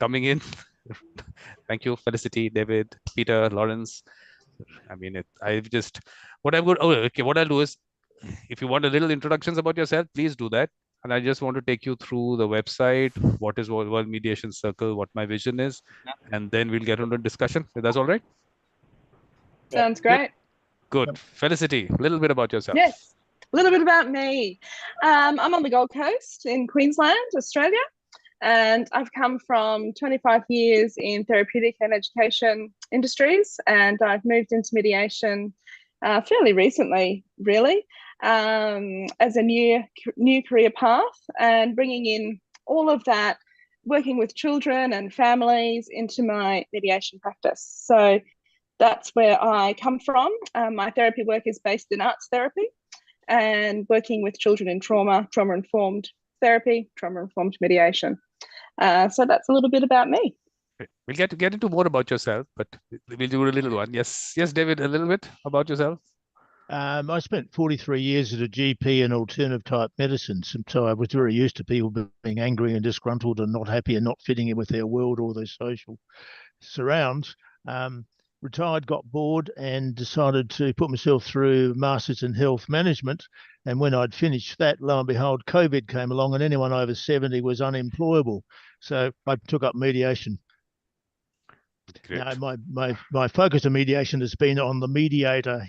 coming in. Thank you, Felicity, David, Peter, Lawrence. I mean, what I'll do is, if you want a little introductions about yourself, please do that. And I just want to take you through the website, what is World Mediation Circle, what my vision is, and then we'll get into discussion. If that's all right? Sounds great. Good. Felicity, a little bit about yourself. Yes, a little bit about me. I'm on the Gold Coast in Queensland, Australia, and I've come from 25 years in therapeutic and education industries, and I've moved into mediation fairly recently, really, as a new career path, and bringing in all of that, working with children and families into my mediation practice. So that's where I come from. My therapy work is based in arts therapy and working with children in trauma-informed therapy, trauma-informed mediation. So that's a little bit about me. We'll get into more about yourself, but we'll do a little one. Yes, David, a little bit about yourself. I spent 43 years as a GP in alternative type medicine, so I was very used to people being angry and disgruntled and not happy and not fitting in with their world or their social surrounds. Retired, got bored, and decided to put myself through Masters in Health Management. And when I'd finished that, lo and behold, COVID came along, and anyone over 70 was unemployable. So I took up mediation. Now, my focus on mediation has been on the mediator,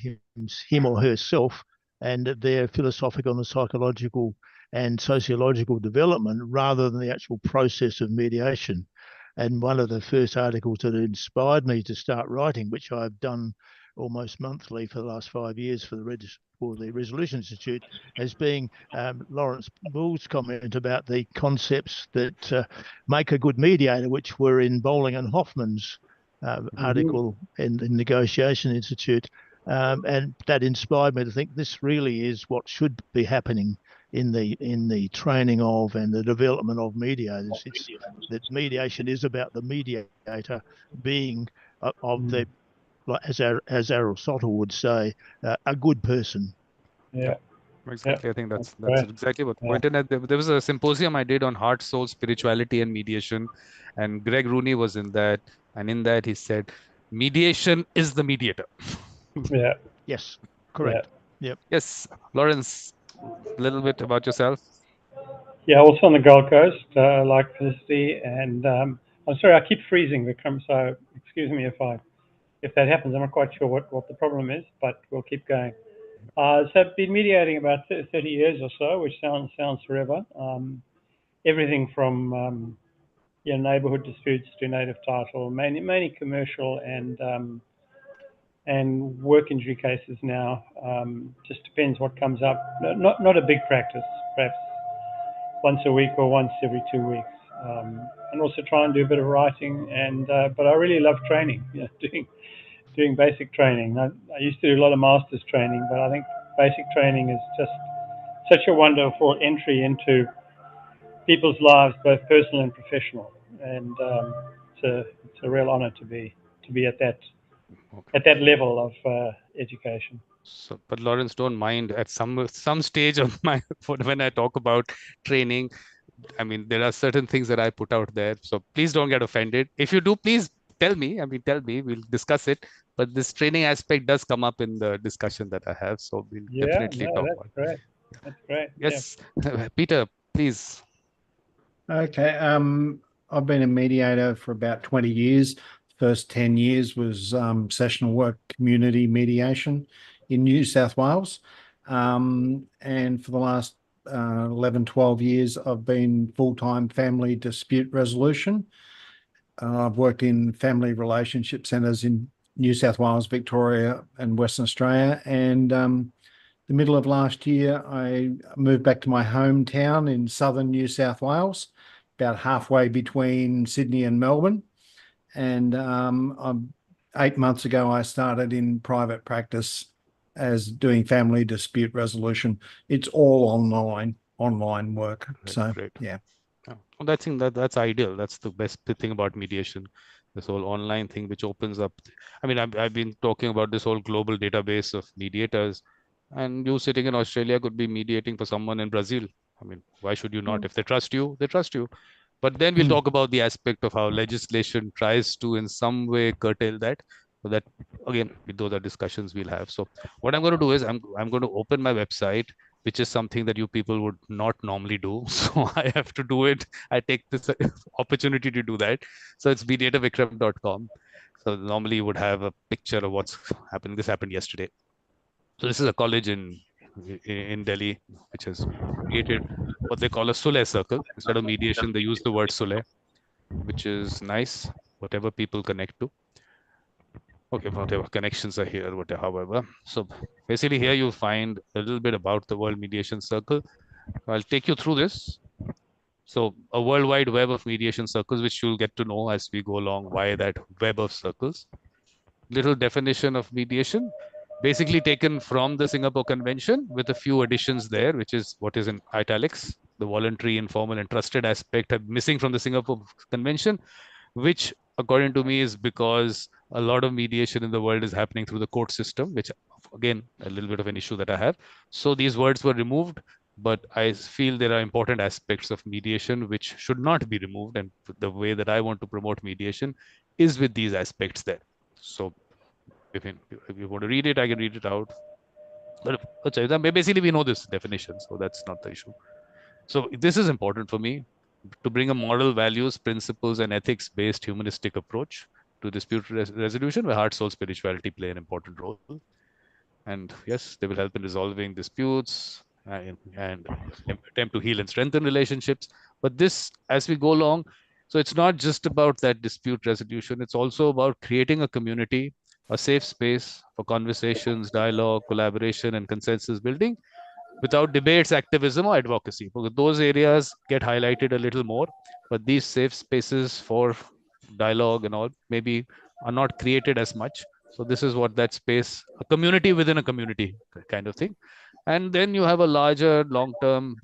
him or herself, and their philosophical and psychological and sociological development, rather than the actual process of mediation. And one of the first articles that inspired me to start writing, which I've done almost monthly for the last 5 years for the Resolution Institute, has been Lawrence Bull's comment about the concepts that make a good mediator, which were in Bowling and Hoffman's article in the Negotiation Institute. And that inspired me to think this really is what should be happening in the training of and the development of mediators. It's that mediation is about the mediator being of the, as Aristotle would say, a good person. Yeah, exactly. I think that's exactly what the point. And there was a symposium I did on heart, soul, spirituality, and mediation, and Greg Rooney was in that, and in that he said, mediation is the mediator. Yeah. Yes. Correct. Yeah. Yep. Yes, Lawrence, a little bit about yourself. Yeah, also on the Gold Coast, like Felicity, and I'm sorry, I keep freezing, Vikram, so excuse me if that happens. I'm not quite sure what the problem is, but we'll keep going. So I've been mediating about 30 years or so, which sounds forever. Everything from neighbourhood disputes to native title, mainly commercial and work injury cases now. Just depends what comes up. Not a big practice, perhaps once a week or once every 2 weeks. And also try and do a bit of writing. But I really love training, doing basic training. I used to do a lot of master's training, but I think basic training is just such a wonderful entry into people's lives, both personal and professional. And it's a real honor to be at that level of education. So, but Lawrence, don't mind at some stage of when I talk about training, I mean, there are certain things that I put out there. So please don't get offended. If you do, please tell me. Tell me. We'll discuss it. But this training aspect does come up in the discussion that I have. So we'll definitely talk about it. Great. That's great. Yes, Peter, please. Okay. I've been a mediator for about 20 years. First 10 years was sessional work community mediation in New South Wales. And for the last 11, 12 years, I've been full-time family dispute resolution. I've worked in family relationship centres in New South Wales, Victoria and Western Australia. And the middle of last year, I moved back to my hometown in southern New South Wales, about halfway between Sydney and Melbourne. And 8 months ago, I started in private practice as doing family dispute resolution. It's all online work. Great. Yeah. Well, I think that's ideal. That's the best thing about mediation. This whole online thing, which opens up. I've been talking about this whole global database of mediators, and you sitting in Australia could be mediating for someone in Brazil. Why should you not? If they trust you, they trust you. But then we'll talk about the aspect of how legislation tries to in some way curtail that. So that again, those are discussions we'll have. So what I'm going to do is I'm going to open my website, which is something that you people would not normally do. So I have to do it. I take this opportunity to do that. So it's mediatorvikram.com. So normally you would have a picture of what's happening. This happened yesterday. So this is a college in Delhi, which has created what they call a Sulh circle. Instead of mediation, they use the word Sulh, which is nice, whatever people connect to. Okay, whatever connections are here, whatever, however. So basically here you'll find a little bit about the World Mediation Circle. I'll take you through this. So a worldwide web of mediation circles, which you'll get to know as we go along, why that web of circles. Little definition of mediation, basically taken from the Singapore Convention with a few additions there, which is what is in italics. The voluntary, informal, and trusted aspect are missing from the Singapore Convention, which according to me is because a lot of mediation in the world is happening through the court system, which again, a little bit of an issue that I have. So these words were removed, but I feel there are important aspects of mediation which should not be removed. And the way that I want to promote mediation is with these aspects there. So if you want to read it, I can read it out. But basically we know this definition, so that's not the issue. So this is important for me to bring a moral values, principles, and ethics-based humanistic approach to dispute resolution, where heart, soul, spirituality play an important role. And yes, they will help in resolving disputes and attempt to heal and strengthen relationships. But this, as we go along, so it's not just about that dispute resolution. It's also about creating a community, a safe space for conversations, dialogue, collaboration, and consensus building without debates, activism, or advocacy. Because those areas get highlighted a little more, but these safe spaces for dialogue and all maybe are not created as much. So this is what that space, a community within a community kind of thing. And then you have a larger long-term,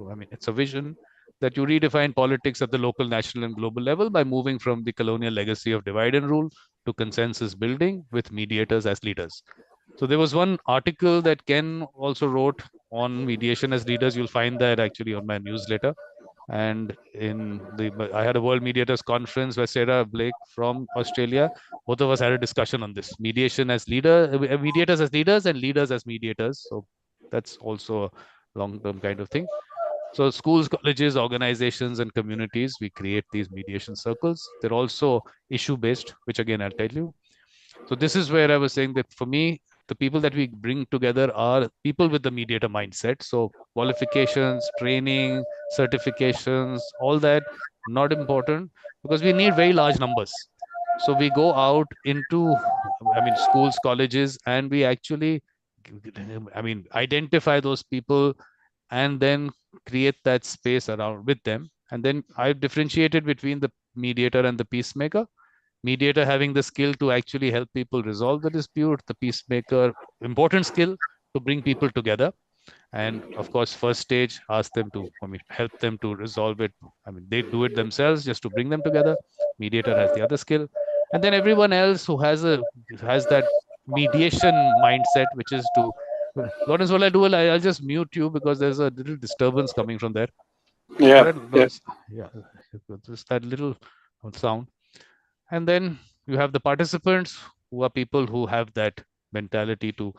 I mean, it's a vision that you redefine politics at the local, national, and global level by moving from the colonial legacy of divide and rule to consensus building with mediators as leaders. So there was one article that Ken also wrote on mediation as leaders. You'll find that actually on my newsletter. And I had a World Mediators Conference where Sarah Blake from Australia, both of us had a discussion on this: mediation as mediators as leaders, and leaders as mediators. So that's also a long-term kind of thing. So schools, colleges, organizations, and communities, we create these mediation circles. They're also issue-based, which again, I'll tell you. So this is where I was saying that for me, the people that we bring together are people with the mediator mindset. So qualifications, training, certifications, all that, not important, because we need very large numbers. So we go out into, I mean, schools, colleges, and we actually, I mean, identify those people and then create that space around with them. And then I've differentiated between the mediator and the peacemaker. Mediator having the skill to actually help people resolve the dispute, the peacemaker, important skill to bring people together. And of course, first stage, ask them to, I mean, help them to resolve it. I mean, they do it themselves just to bring them together. Mediator has the other skill. And then everyone else who has that mediation mindset, which is to, Lawrence, what I'll do, I'll just mute you because there's a little disturbance coming from there. Yeah, Yeah, just that little sound. And then you have the participants who are people who have that mentality to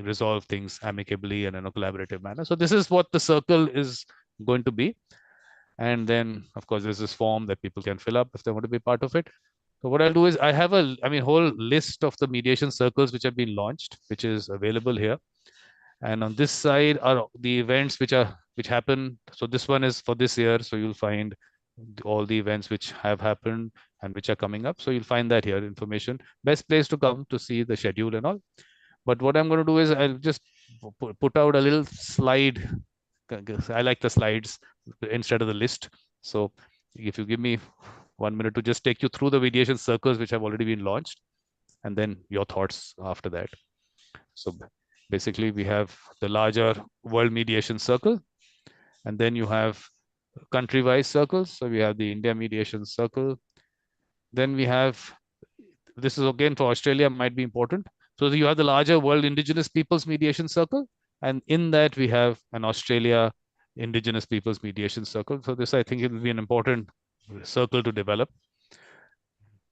resolve things amicably and in a collaborative manner. So this is what the circle is going to be. And then, of course, there's this form that people can fill up if they want to be part of it. So what I'll do is I have whole list of the mediation circles which have been launched, which is available here. And on this side are the events which happen. So this one is for this year. So you'll find all the events which have happened and which are coming up. So you'll find that here, information. Best place to come to see the schedule and all. But what I'm going to do is I'll just put out a little slide. I like the slides instead of the list. So if you give me 1 minute to just take you through the mediation circles which have already been launched, and then your thoughts after that. So basically we have the larger World Mediation Circle, and then you have country-wise circles. So we have the India Mediation Circle. Then we have, this is again for Australia, might be important. So you have the larger World Indigenous Peoples Mediation Circle. And in that we have an Australia Indigenous Peoples Mediation Circle. So this, I think, it will be an important circle to develop.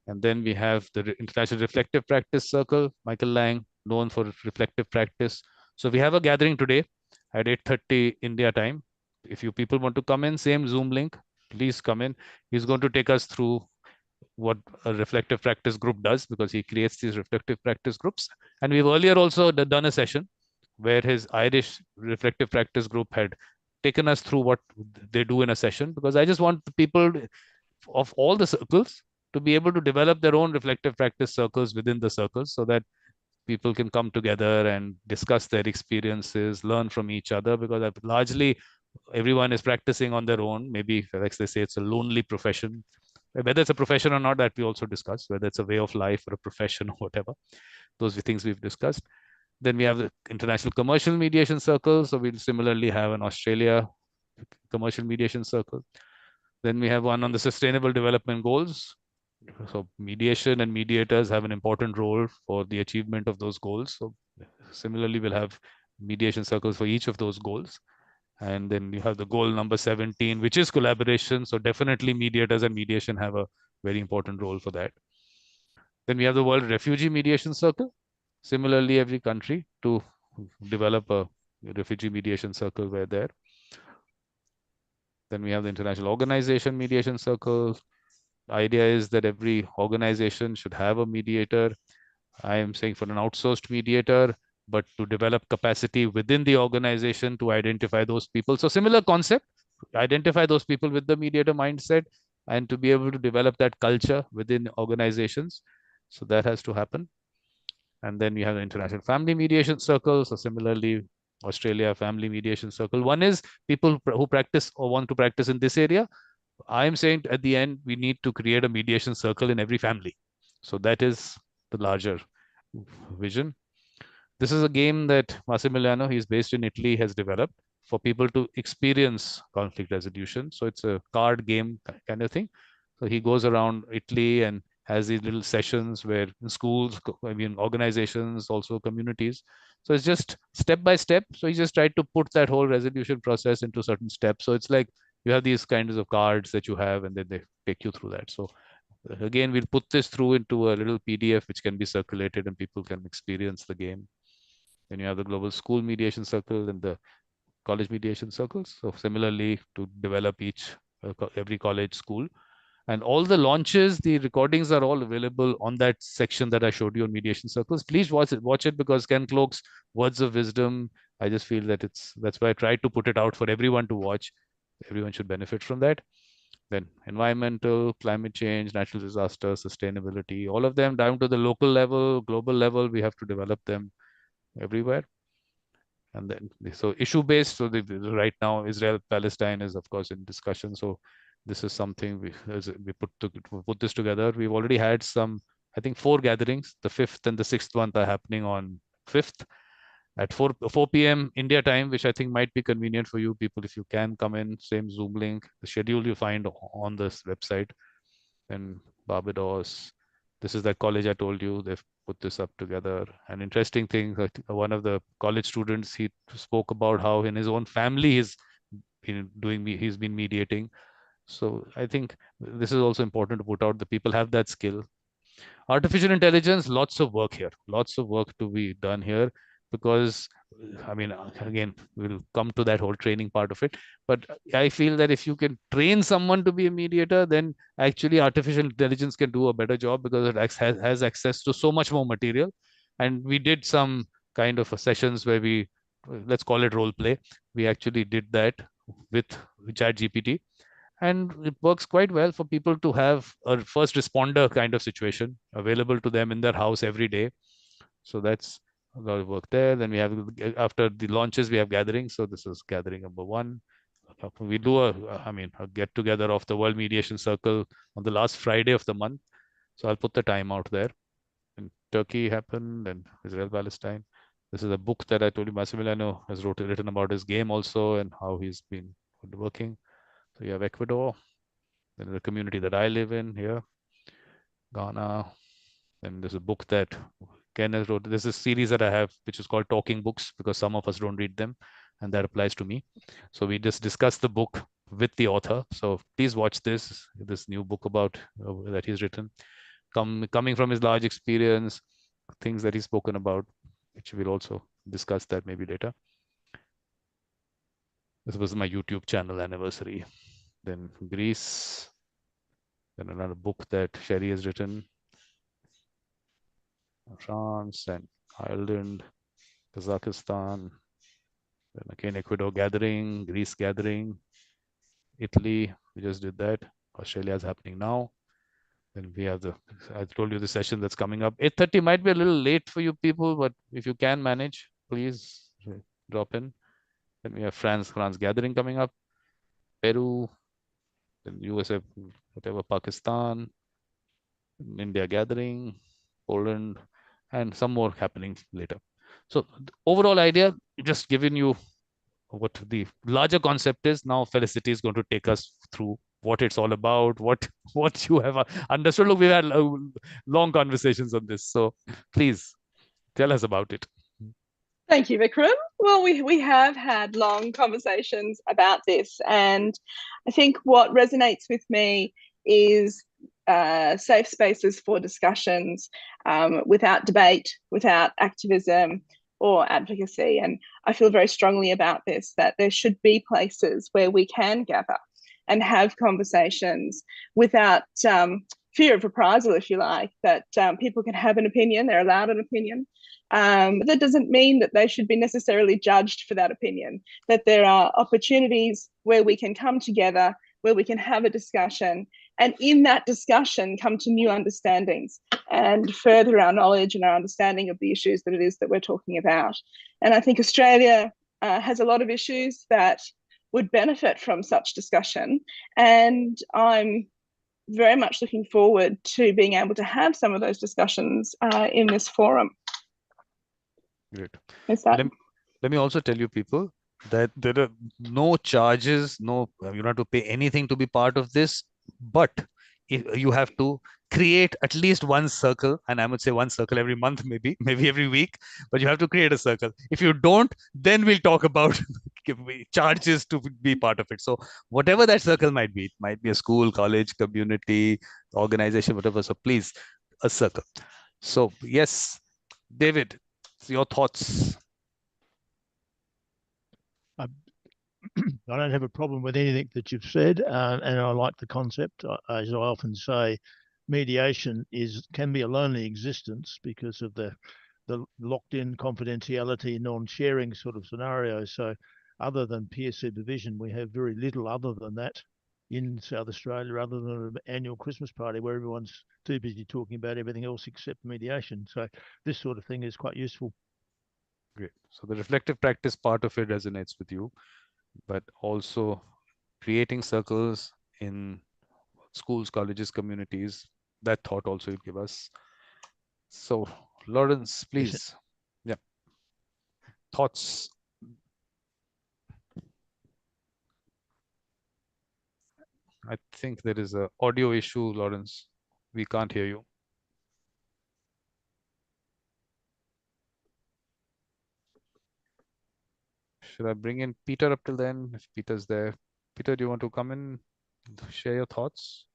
And then we have the International Reflective Practice Circle, Michael Lang, known for reflective practice. So we have a gathering today at 8:30 India time. If you people want to come in, same Zoom link, please come in. He's going to take us through what a reflective practice group does, because he creates these reflective practice groups. And we've earlier also done a session where his Irish reflective practice group had taken us through what they do in a session, because I just want the people of all the circles to be able to develop their own reflective practice circles within the circles, so that people can come together and discuss their experiences, learn from each other, because largely everyone is practicing on their own. Maybe, like they say, it's a lonely profession. Whether it's a profession or not, that we also discuss, whether it's a way of life or a profession or whatever. Those are things we've discussed. Then we have the International Commercial Mediation Circle. So we'll similarly have an Australia Commercial Mediation Circle. Then we have one on the Sustainable Development Goals. So mediation and mediators have an important role for the achievement of those goals. So similarly, we'll have mediation circles for each of those goals. And then you have the goal number 17, which is collaboration. So definitely mediators and mediation have a very important role for that. Then we have the World Refugee Mediation Circle. Similarly, every country to develop a refugee mediation circle where there. Then we have the International Organization Mediation Circle. The idea is that every organization should have a mediator. I am saying for an outsourced mediator, but to develop capacity within the organization to identify those people. So similar concept, identify those people with the mediator mindset, and to be able to develop that culture within organizations. So that has to happen. And then we have the International Family Mediation Circle. So similarly, Australia Family Mediation Circle. One is people who practice or want to practice in this area. I am saying at the end, we need to create a mediation circle in every family. So that is the larger vision. This is a game that Massimiliano, he's based in Italy, has developed for people to experience conflict resolution. So it's a card game kind of thing. So he goes around Italy and has these little sessions where in schools, I mean, organizations, also communities. So it's just step by step. So he just tried to put that whole resolution process into certain steps. So it's like you have these kinds of cards that you have, and then they take you through that. So again, we'll put this through into a little PDF which can be circulated and people can experience the game. Then you have the Global School Mediation Circle and the College Mediation Circles. So similarly, to develop each every college school. And all the launches, the recordings are all available on that section that I showed you on mediation circles. Please watch it because Ken Cloke's words of wisdom, I just feel that that's why I tried to put it out for everyone to watch. Everyone should benefit from that. Then environmental, climate change, natural disaster, sustainability, all of them down to the local level, global level, we have to develop them everywhere. And then, so issue-based, so right now, Israel-Palestine is, of course, in discussion. So this is something we put this together. We've already had some, I think, 4 gatherings. The 5th and the 6th one are happening on 5th at 4 p.m. India time, which I think might be convenient for you people. If you can come in, same Zoom link, the schedule you find on this website. And Barbados, this is that college I told you, they've put this up together. An interesting thing, one of the college students, he spoke about how in his own family he's been mediating. So I think this is also important to put out. The people have that skill. Artificial intelligence, lots of work here, lots of work to be done here, because I mean, again, we'll come to that whole training part of it. But I feel that if you can train someone to be a mediator, then actually artificial intelligence can do a better job, because it has access to so much more material. And we did some kind of sessions where we, let's call it role play. We actually did that with ChatGPT. And it works quite well for people to have a first responder kind of situation available to them in their house every day. So that's a lot of work there. Then we have, after the launches, we have gatherings. So this is gathering number 1. We do a get together of the World Mediation Circle on the last Friday of the month. So I'll put the time out there. And Turkey happened, and Israel, Palestine. This is a book that I told you Massimiliano has written about his game also and how he's been working. So you have Ecuador, then the community that I live in here, Ghana. And there's a book that Ken has wrote. There's a series that I have, which is called Talking Books, because some of us don't read them. and that applies to me. So we just discussed the book with the author. So please watch this new book about that he's written, coming from his large experience, things that he's spoken about, which we'll also discuss that maybe later. This was my YouTube channel anniversary. Then Greece, then another book that Sherry has written, France and Ireland, Kazakhstan, then again Ecuador gathering, Greece gathering, Italy, we just did that. Australia is happening now. Then we have I told you the session that's coming up. 8:30 might be a little late for you people, but if you can manage, please drop in. Then we have France gathering coming up, Peru, then USA, whatever, Pakistan, India gathering, Poland, and some more happening later. So the overall idea, just giving you what the larger concept is. Now Felicity is going to take us through what it's all about, what you have understood. Look, we've had long conversations on this, so please tell us about it. Thank you, Vikram. Well, we have had long conversations about this, and I think what resonates with me is safe spaces for discussions without debate, without activism or advocacy. And I feel very strongly about this, that there should be places where we can gather and have conversations without fear of reprisal, if you like, that people can have an opinion, they're allowed an opinion. But that doesn't mean that they should be necessarily judged for that opinion, that there are opportunities where we can come together, where we can have a discussion, and in that discussion come to new understandings and further our knowledge and our understanding of the issues that it is that we're talking about. And I think Australia has a lot of issues that would benefit from such discussion, and I'm very much looking forward to being able to have some of those discussions in this forum. Great. Let me also tell you people that there are no charges, you don't have to pay anything to be part of this, but you have to create at least one circle, and I would say one circle every month, maybe every week, but you have to create a circle. If you don't, then we'll talk about charges to be part of it. So whatever that circle might be, it might be a school, college, community, organization, whatever. So please, a circle. So yes, David, your thoughts. I don't have a problem with anything that you've said, and I like the concept. As I often say, mediation can be a lonely existence because of the locked-in confidentiality, non-sharing sort of scenario. So other than peer supervision, we have very little other than that in South Australia, other than an annual Christmas party where everyone's too busy talking about everything else except mediation. So this sort of thing is quite useful. Great. So the reflective practice part of it resonates with you, but also creating circles in schools, colleges, communities, that thought also you give us. So Lawrence, please. Yeah. Thoughts. I think there is an audio issue, Lawrence. We can't hear you. Should I bring in Peter up till then? If Peter's there. Peter, do you want to come in, share your thoughts?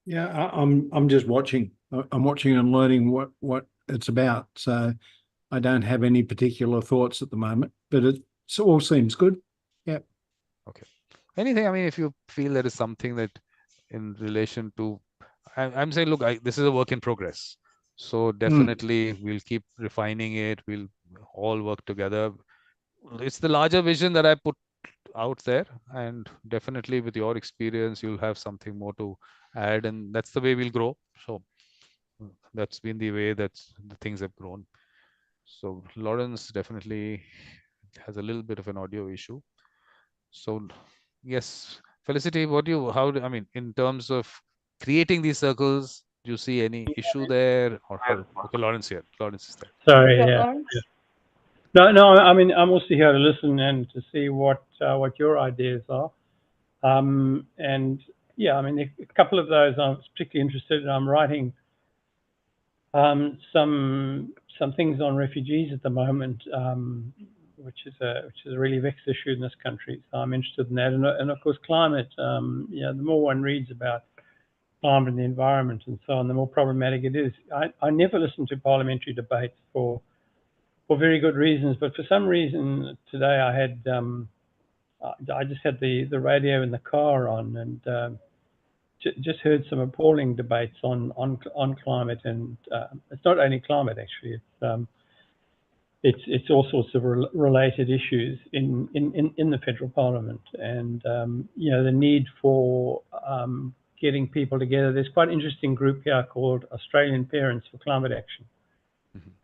Yeah, I'm just watching. I'm watching and learning what it's about. So I don't have any particular thoughts at the moment, but it all seems good. Yeah. Okay. Anything, I mean, if you feel there is something that in relation to, I'm saying, look, this is a work in progress. So definitely we'll keep refining it. We'll all work together. It's the larger vision that I put out there, and definitely with your experience, you'll have something more to add, and that's the way we'll grow. So that's been the way that the things have grown. So Lawrence definitely has a little bit of an audio issue. So yes, Felicity, I mean, in terms of creating these circles, do you see any issue there, or how? Okay, Lawrence here. Lawrence is there. Sorry, yeah. No, I mean, I'm also here to listen and to see what your ideas are. And yeah, I mean, a couple of those I'm particularly interested in. I'm writing some some things on refugees at the moment, which is a really vexed issue in this country. So I'm interested in that, and of course climate. The more one reads about climate and the environment and so on, the more problematic it is. I never listen to parliamentary debates for very good reasons, but for some reason today I just had the radio in the car on, and just heard some appalling debates on climate, and it's not only climate actually. It's all sorts of related issues in the federal parliament, and the need for getting people together. There's quite an interesting group here called Australian Parents for Climate Action,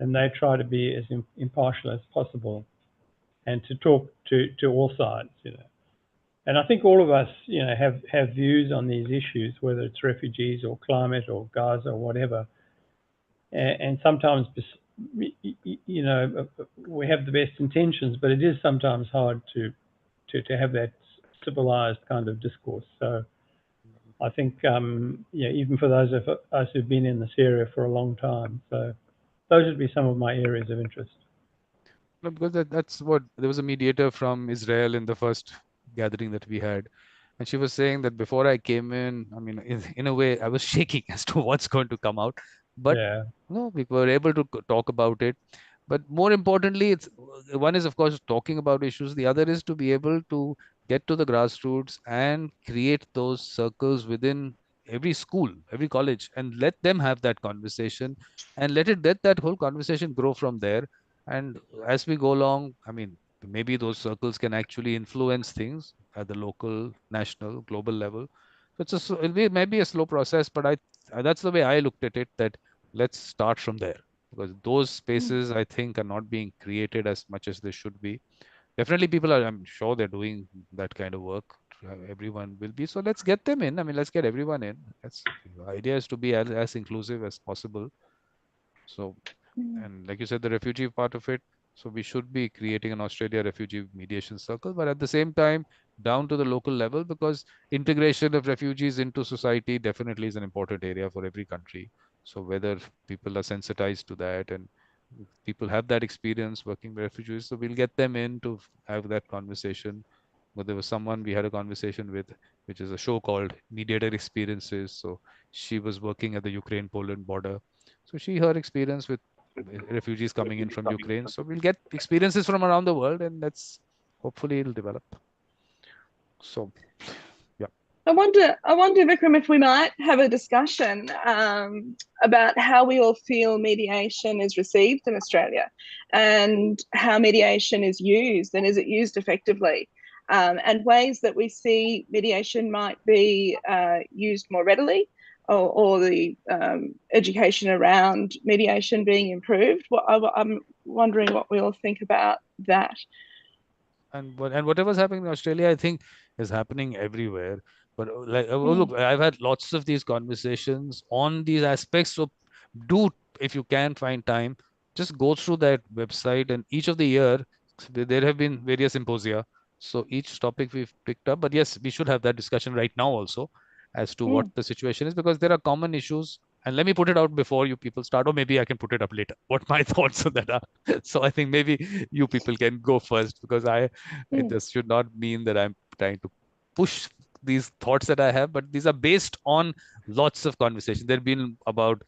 and they try to be as impartial as possible and to talk to all sides. And I think all of us, have views on these issues, whether it's refugees or climate or Gaza or whatever. And sometimes, we have the best intentions, but it is sometimes hard to have that civilized kind of discourse. So I think, even for those of us who've been in this area for a long time. So those would be some of my areas of interest. No, because that's what there was a mediator from Israel in the first gathering that we had, and she was saying that before I came in, I mean, in a way, I was shaking as to what's going to come out, but Yeah. no, we were able to talk about it. But more importantly, it's one is of course talking about issues. The other is to be able to get to the grassroots and create those circles within every school, every college, and let them have that conversation, and let that whole conversation grow from there. And as we go along, I mean, maybe those circles can actually influence things at the local, national, global level. So it'll be maybe a slow process, but that's the way I looked at it. That let's start from there, because those spaces I think are not being created as much as they should be. Definitely, people are. I'm sure they're doing that kind of work. Everyone will be. So let's get them in. I mean, let's get everyone in. The idea is to be as inclusive as possible. So, and like you said, the refugee part of it. So we should be creating an Australia refugee mediation circle, but at the same time, down to the local level, because integration of refugees into society definitely is an important area for every country. So whether people are sensitized to that and people have that experience working with refugees, so we'll get them in to have that conversation. But there was someone we had a conversation with, which is a show called Mediator Experiences. So she was working at the Ukraine-Poland border. So her experience with refugees coming in from Ukraine. So we'll get experiences from around the world, and that's hopefully it'll develop. So, yeah. I wonder, Vikram, if we might have a discussion about how we all feel mediation is received in Australia, and how mediation is used, and is it used effectively, and ways that we see mediation might be used more readily, or the education around mediation being improved. I'm wondering what we all think about that. And whatever's happening in Australia, I think, is happening everywhere. But look, I've had lots of these conversations on these aspects. So do, if you can find time, just go through that website. And each of the year, there have been various symposia. So each topic we've picked up. But yes, we should have that discussion right now also as to what the situation is, because there are common issues. And let me put it out before you people start, or maybe I can put it up later, what my thoughts on that are. So I think maybe you people can go first, because it just should not mean that I'm trying to push these thoughts that I have, but these are based on lots of conversations. There have been about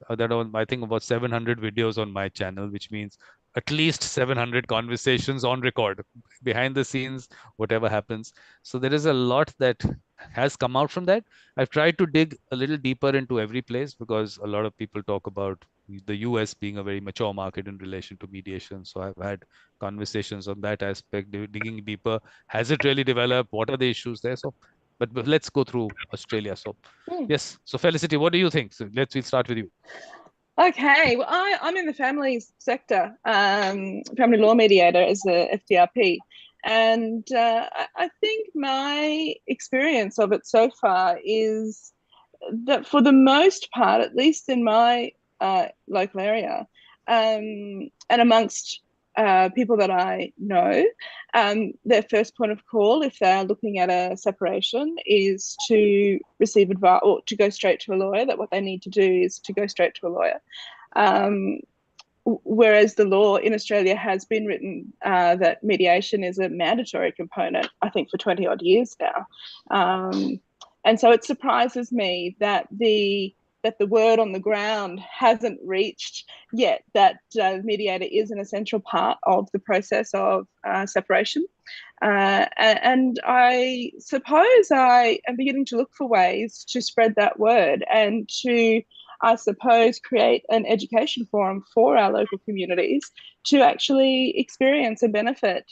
I think about 700 videos on my channel, which means at least 700 conversations on record, behind the scenes, whatever happens. So there is a lot that has come out from that. I've tried to dig a little deeper into every place, because a lot of people talk about the US being a very mature market in relation to mediation. So I've had conversations on that aspect, digging deeper. Has it really developed? What are the issues there? So, but let's go through Australia. So, yes. So, Felicity, what do you think? So we'll start with you. Okay, well, I'm in the family sector, family law mediator as a FDRP. And I think my experience of it so far is that for the most part, at least in my local area, and amongst people that I know, their first point of call, if they're looking at a separation, is to receive advice or to go straight to a lawyer. That what they need to do is to go straight to a lawyer. whereas the law in Australia has been written that mediation is a mandatory component, I think, for 20 odd years now. And so it surprises me that the word on the ground hasn't reached yet that mediator is an essential part of the process of separation. And I suppose I am beginning to look for ways to spread that word and to, I suppose, create an education forum for our local communities to actually experience and benefit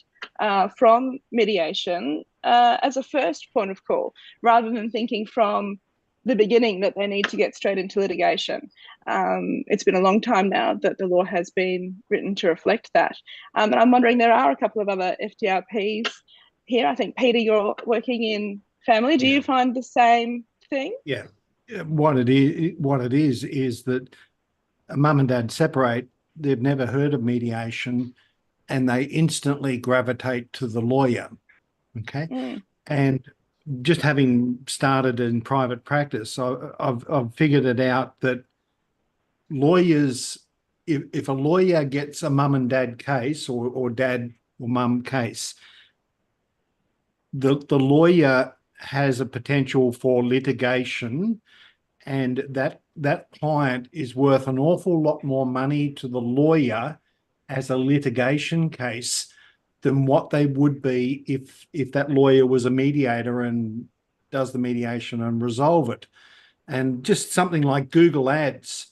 from mediation as a first point of call, rather than thinking from the beginning that they need to get straight into litigation. It's been a long time now that the law has been written to reflect that. And I'm wondering, there are a couple of other FDRPs here. I think, Peter, you're working in family. Do you find the same thing? Yeah. What it is that a mum and dad separate, they've never heard of mediation, and they instantly gravitate to the lawyer. Okay. And just having started in private practice, I've figured it out that lawyers, if a lawyer gets a mum and dad case or dad or mum case, the lawyer has a potential for litigation, and that client is worth an awful lot more money to the lawyer as a litigation case than what they would be if that lawyer was a mediator and does the mediation and resolve it. And just something like Google Ads,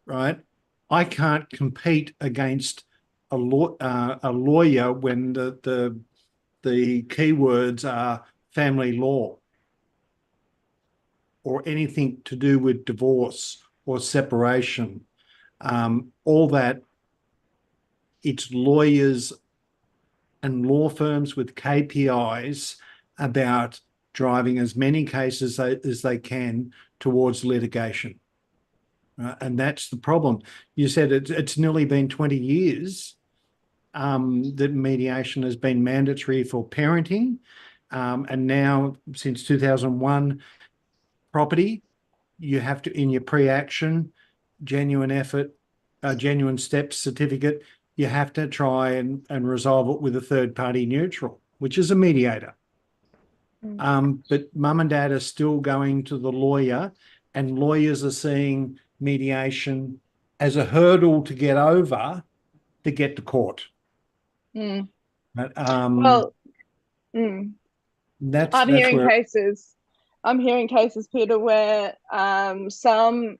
right? I can't compete against a lawyer when the keywords are family law or anything to do with divorce or separation. All that, it's lawyers and law firms with KPIs about driving as many cases as they can towards litigation. And that's the problem. You said it's nearly been 20 years that mediation has been mandatory for parenting. And now, since 2001, property, you have to, in your pre-action, genuine effort, genuine steps certificate, you have to try and resolve it with a third party neutral, which is a mediator. But mum and dad are still going to the lawyer, and lawyers are seeing mediation as a hurdle to get over to get to court. But, that's I'm hearing where cases, Peter, where some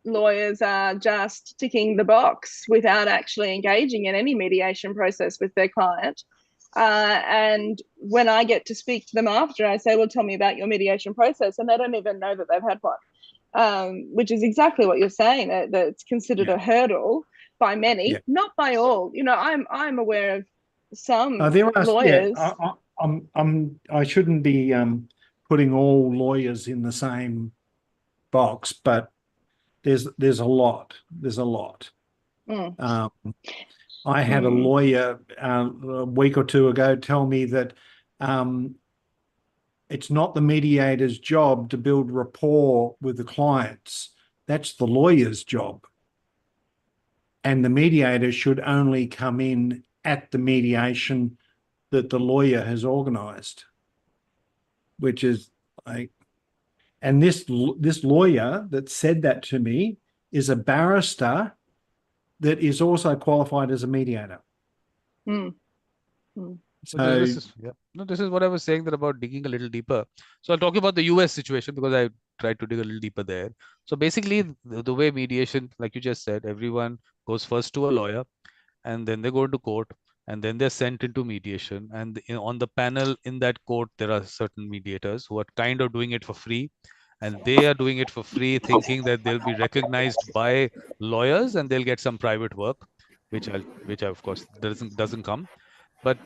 lawyers are just ticking the box without actually engaging in any mediation process with their client. And when I get to speak to them after, I say, well, tell me about your mediation process. And they don't even know that they've had one, which is exactly what you're saying, that it's considered a hurdle by many, not by all. You know, I'm aware of some lawyers. I shouldn't be putting all lawyers in the same box, but there's a lot. I had a lawyer a week or two ago tell me that it's not the mediator's job to build rapport with the clients. That's the lawyer's job. And the mediator should only come in at the mediation that the lawyer has organised, which is like, and this lawyer that said that to me is a barrister that is also qualified as a mediator. So this is what I was saying, that about digging a little deeper. So I'll talk about the US situation because I tried to dig a little deeper there. So basically, the way mediation, like you just said, everyone goes first to a lawyer, and then they go into court, and then they're sent into mediation. And on the panel in that court, there are certain mediators who are kind of doing it for free. And they are doing it for free, thinking that they'll be recognized by lawyers and they'll get some private work, which of course doesn't come. But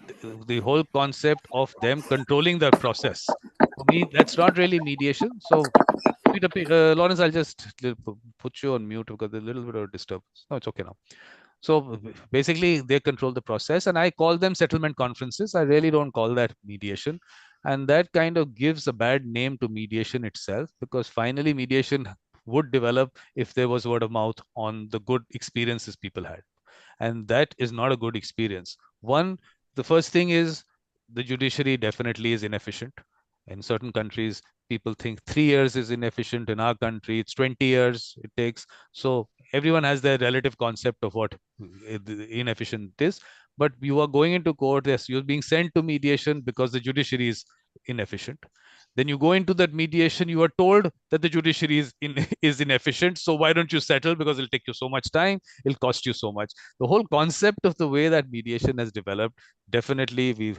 the whole concept of them controlling the process, for me, that's not really mediation. So, Lawrence, I'll just put you on mute because there's a little bit of disturbance. No, it's okay now. So basically, they control the process, and I call them settlement conferences. I really don't call that mediation. And that kind of gives a bad name to mediation itself, because finally mediation would develop if there was word of mouth on the good experiences people had. and that is not a good experience. One, the first thing is the judiciary definitely is inefficient. In certain countries, people think 3 years is inefficient. In our country, it's 20 years it takes. So everyone has their relative concept of what inefficient is. But you are going into court, yes, you're being sent to mediation because the judiciary is inefficient. Then you go into that mediation, you are told that the judiciary is inefficient. So why don't you settle? Because it'll take you so much time, it'll cost you so much. The whole concept of the way that mediation has developed, definitely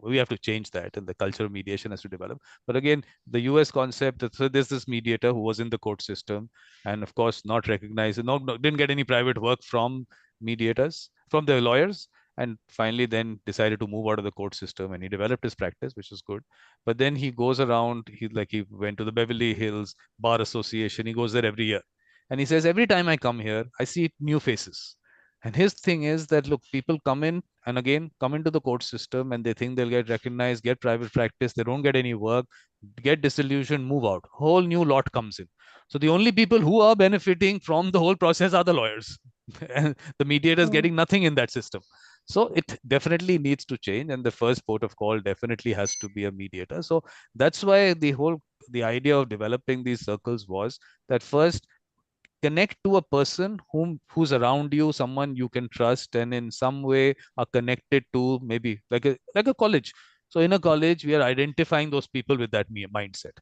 we have to change that, and the culture of mediation has to develop. But again, the US concept, so there's this mediator who was in the court system, and of course not recognized, didn't get any private work from mediators, from the lawyers, and finally then decided to move out of the court system, and he developed his practice, which was good. But then he goes around, he went to the Beverly Hills Bar Association, he goes there every year, and he says, every time I come here, I see new faces. And his thing is that, look, people come in and again come into the court system and they think they'll get recognized, get private practice, they don't get any work, get disillusioned, move out. Whole new lot comes in. So the only people who are benefiting from the whole process are the lawyers. And the mediator is getting nothing in that system. So it definitely needs to change, and the first port of call definitely has to be a mediator. So that's why the idea of developing these circles was that first connect to a person who's around you, someone you can trust and in some way are connected to, maybe like a college. So in a college, we are identifying those people with that mindset,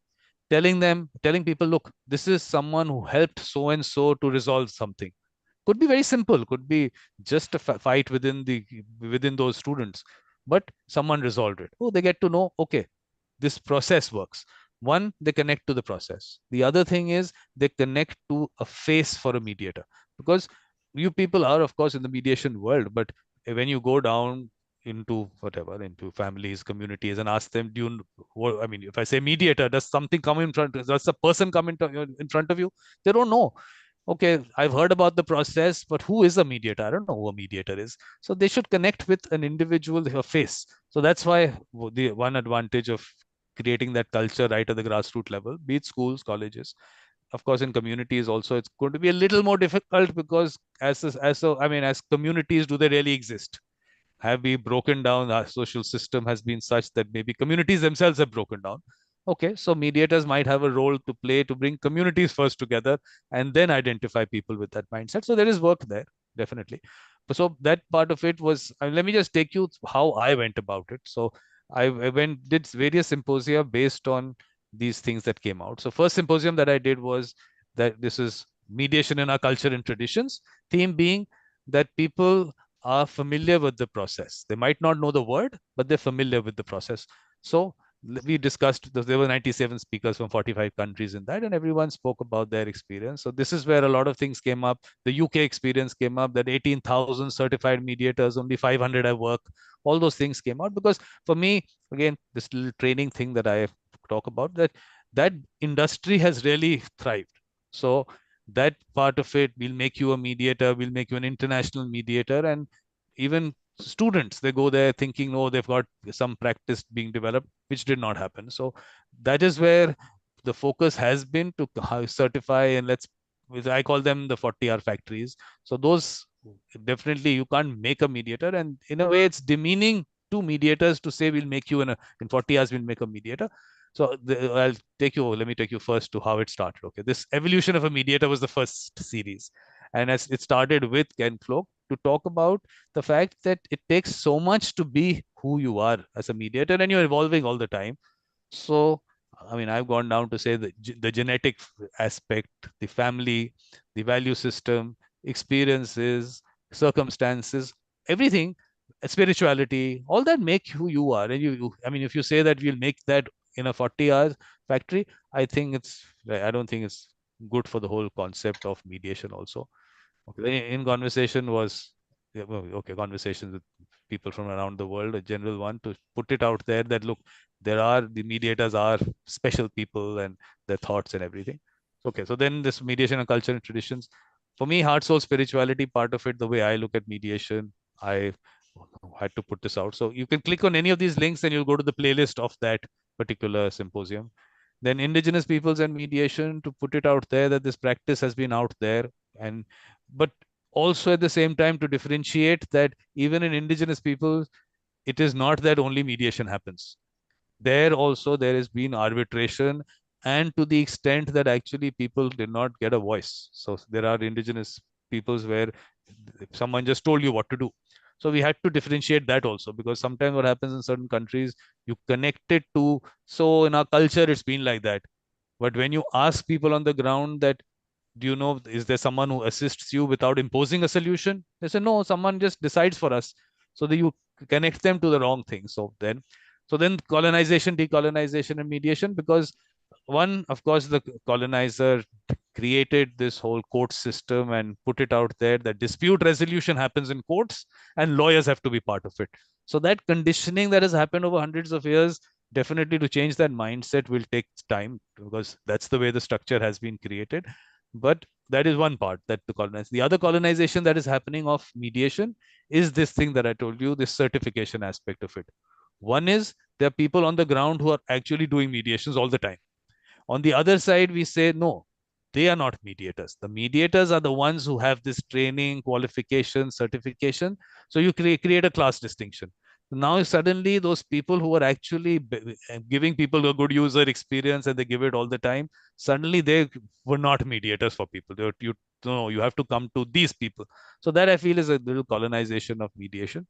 telling people, look, this is someone who helped so and so to resolve something. Could be very simple, could be just a fight within those students, but someone resolved it. Oh, they get to know, okay, this process works. One, they connect to the process. The other thing is they connect to a face for a mediator, because you people are, of course, in the mediation world, but when you go down into whatever, into families, communities, and ask them, I mean, if I say mediator, does something come in front? Does a person come in front of you? They don't know. Okay, I've heard about the process, but who is a mediator? I don't know who a mediator is. So they should connect with an individual, a face. So that's why the one advantage of creating that culture right at the grassroots level, be it schools, colleges, of course, in communities also, it's going to be a little more difficult, because as communities, do they really exist? Have we broken down? Our social system has been such that maybe communities themselves have broken down. Okay, so mediators might have a role to play to bring communities first together and then identify people with that mindset. So there is work there, definitely. So that part of it was, let me just take you how I went about it. So I did various symposia based on these things that came out. So first symposium that I did was that this is mediation in our culture and traditions, theme being that people are familiar with the process. They might not know the word, but they're familiar with the process. So we discussed, there were 97 speakers from 45 countries in that, and everyone spoke about their experience. So this is where a lot of things came up. The UK experience came up, that 18,000 certified mediators, only 500 have work. All those things came out, because for me, again, this little training thing that I talk about, that industry has really thrived. So that part of it will make you a mediator, will make you an international mediator. And even students, they go there thinking, oh, they've got some practice being developed, which did not happen. So that is where the focus has been, to certify, and I call them the 40-hour factories. So those, definitely you can't make a mediator, and in a way it's demeaning to mediators to say we'll make you in 40 hours we'll make a mediator. So let me take you first to how it started. Okay, this evolution of a mediator was the first series, and as it started with Ken Flock to talk about the fact that it takes so much to be who you are as a mediator, and you're evolving all the time. So, I mean, I've gone down to say the genetic aspect, the family, the value system, experiences, circumstances, everything, spirituality, all that make who you are. And I mean, if you say that we'll make that in a 40 hours factory, I don't think it's good for the whole concept of mediation also. Okay, in conversation was, okay, conversations with people from around the world, a general one, to put it out there that, look, the mediators are special people and their thoughts and everything. Okay, so then this mediation and culture and traditions. For me, heart, soul, spirituality, part of it, the way I look at mediation, I had to put this out. So you can click on any of these links and you'll go to the playlist of that particular symposium. Then indigenous peoples and mediation, to put it out there that this practice has been out there, and but also at the same time to differentiate that even in indigenous peoples, it is not that only mediation happens. There also there has been arbitration, and to the extent that actually people did not get a voice. So there are indigenous peoples where someone just told you what to do. So we had to differentiate that also, because sometimes what happens in certain countries, you connect it to, so in our culture it's been like that. But when you ask people on the ground that, do you know, is there someone who assists you without imposing a solution? They say, no, someone just decides for us. So that you connect them to the wrong thing. So then colonization, decolonization, and mediation, because one, of course, the colonizer created this whole court system and put it out there that dispute resolution happens in courts and lawyers have to be part of it. So that conditioning that has happened over hundreds of years, definitely to change that mindset will take time, because that's the way the structure has been created. But that is one part, that to colonize. The other colonization that is happening of mediation is this thing that I told you, this certification aspect of it. One is there are people on the ground who are actually doing mediations all the time. On the other side, we say, no, they are not mediators. The mediators are the ones who have this training, qualification, certification. So you create a class distinction. Now, suddenly, those people who are actually giving people a good user experience and they give it all the time, suddenly they were not mediators for people. You know, you have to come to these people. So that I feel is a little colonization of mediation.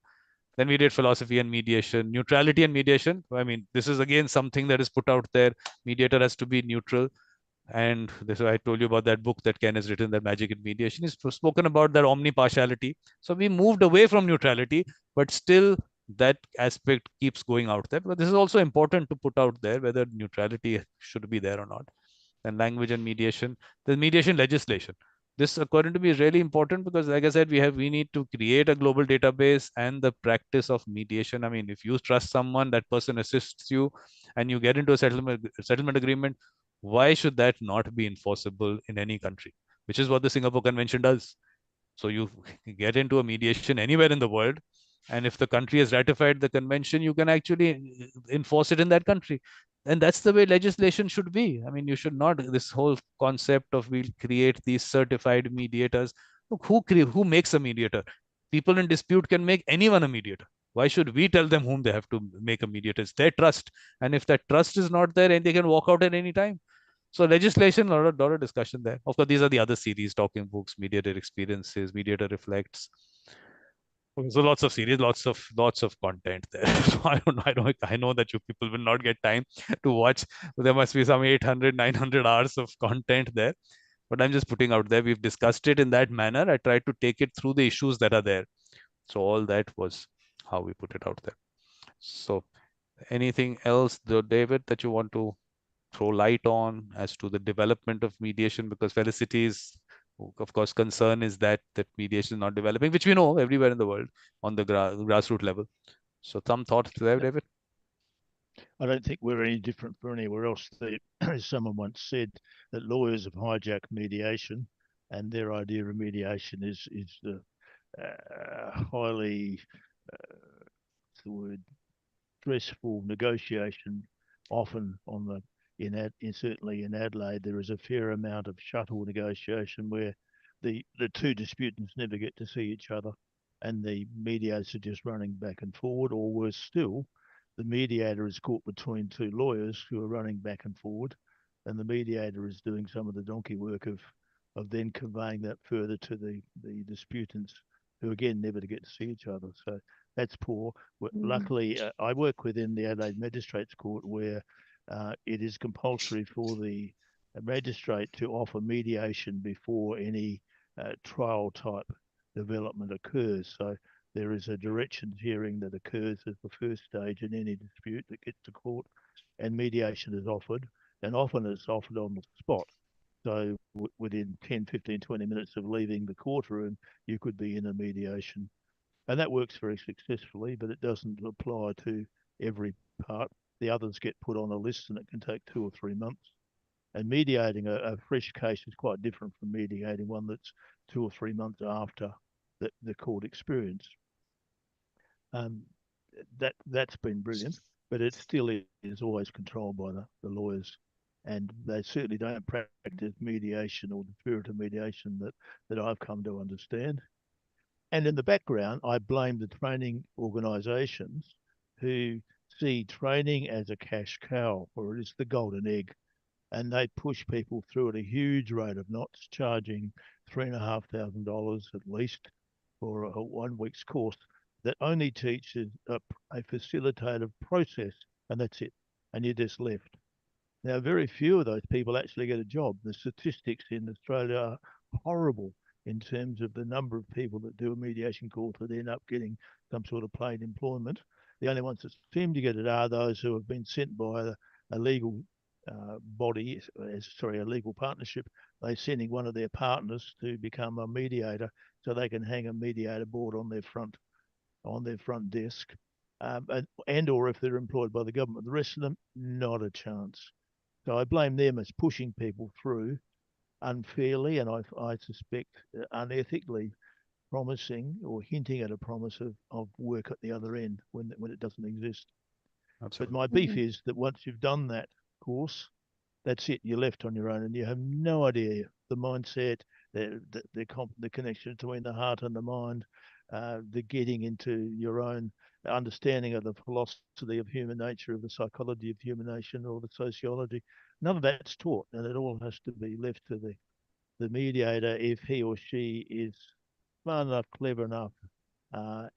Then we did philosophy and mediation, neutrality and mediation. I mean, this is again something that is put out there. Mediator has to be neutral. And this, I told you about that book that Ken has written, that Magic in Mediation. He's spoken about that omnipartiality. So we moved away from neutrality, but still that aspect keeps going out there. But this is also important to put out there, whether neutrality should be there or not. And language and mediation, the mediation legislation. This, according to me, is really important because, like I said, we need to create a global database and the practice of mediation. I mean, if you trust someone, that person assists you, and you get into a settlement agreement, why should that not be enforceable in any country? Which is what the Singapore Convention does. So you get into a mediation anywhere in the world, and if the country has ratified the convention, you can actually enforce it in that country. And that's the way legislation should be. I mean, you should not, this whole concept of we'll create these certified mediators. Look, who makes a mediator? People in dispute can make anyone a mediator. Why should we tell them whom they have to make a mediator? It's their trust. And if that trust is not there, and they can walk out at any time. So legislation, lot of discussion there. Of course, these are the other series: talking books, mediator experiences, mediator reflects. So lots of series, lots of content there. So I know that you people will not get time to watch. There must be some 800, 900 hours of content there. But I'm just putting out there. We've discussed it in that manner. I tried to take it through the issues that are there. So all that was how we put it out there. So anything else, though, David, that you want to throw light on as to the development of mediation? Because Felicity's, of course, concern is that mediation is not developing, which we know everywhere in the world on the grassroots level. So some thoughts there, David? I don't think we're any different from anywhere else. Someone once said that lawyers have hijacked mediation, and their idea of mediation is the highly what's the word, stressful negotiation. Often certainly in Adelaide, there is a fair amount of shuttle negotiation where the two disputants never get to see each other, and the mediators are just running back and forward, or worse still, the mediator is caught between two lawyers who are running back and forward, and the mediator is doing some of the donkey work of then conveying that further to the disputants, who again never get to see each other. So that's poor. Luckily, I work within the Adelaide Magistrates Court, where it is compulsory for the magistrate to offer mediation before any trial type development occurs. So there is a directions hearing that occurs as the first stage in any dispute that gets to court, and mediation is offered, and often it's offered on the spot. So within 10, 15, 20 minutes of leaving the courtroom, you could be in a mediation. And that works very successfully, but it doesn't apply to every part. The others get put on a list, and it can take 2 or 3 months. And mediating a fresh case is quite different from mediating one that's 2 or 3 months after the court experience. That's been brilliant, but it still is always controlled by the lawyers, and they certainly don't practice mediation or the spirit of mediation that I've come to understand. And in the background, I blame the training organisations who see training as a cash cow, or it is the golden egg. And they push people through at a huge rate of knots, charging $3,500 at least for a 1 week's course that only teaches a facilitative process, and that's it. And you're just left. Now, very few of those people actually get a job. The statistics in Australia are horrible in terms of the number of people that do a mediation course that end up getting some sort of paid employment. The only ones that seem to get it are those who have been sent by a legal body, a legal partnership. They're sending one of their partners to become a mediator so they can hang a mediator board on their front desk, and or if they're employed by the government. The rest of them, not a chance. So I blame them as pushing people through unfairly, and I suspect unethically, promising or hinting at a promise of work at the other end when it doesn't exist. Absolutely. But my beef is that once you've done that course, that's it. You're left on your own, and you have no idea the mindset, the connection between the heart and the mind, the getting into your own understanding of the philosophy of human nature, of the psychology of human nature, or the sociology. None of that's taught, and it all has to be left to the mediator if he or she is smart enough, clever enough,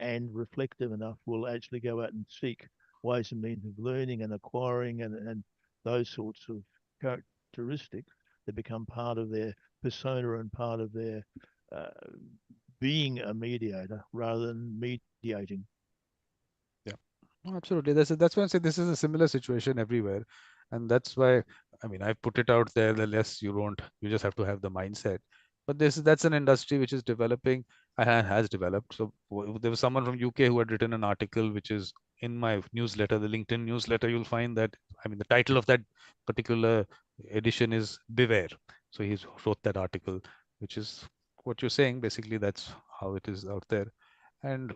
and reflective enough, will actually go out and seek ways and means of learning and acquiring and those sorts of characteristics that become part of their persona and part of their being a mediator rather than mediating. Yeah, absolutely. That's why I say this is a similar situation everywhere, and that's why I put it out there. The less you just have to have the mindset. But that's an industry which is developing and has developed. So there was someone from UK who had written an article which is in my newsletter, the LinkedIn newsletter. You'll find that the title of that particular edition is Beware. So he wrote that article, which is what you're saying. Basically, that's how it is out there. And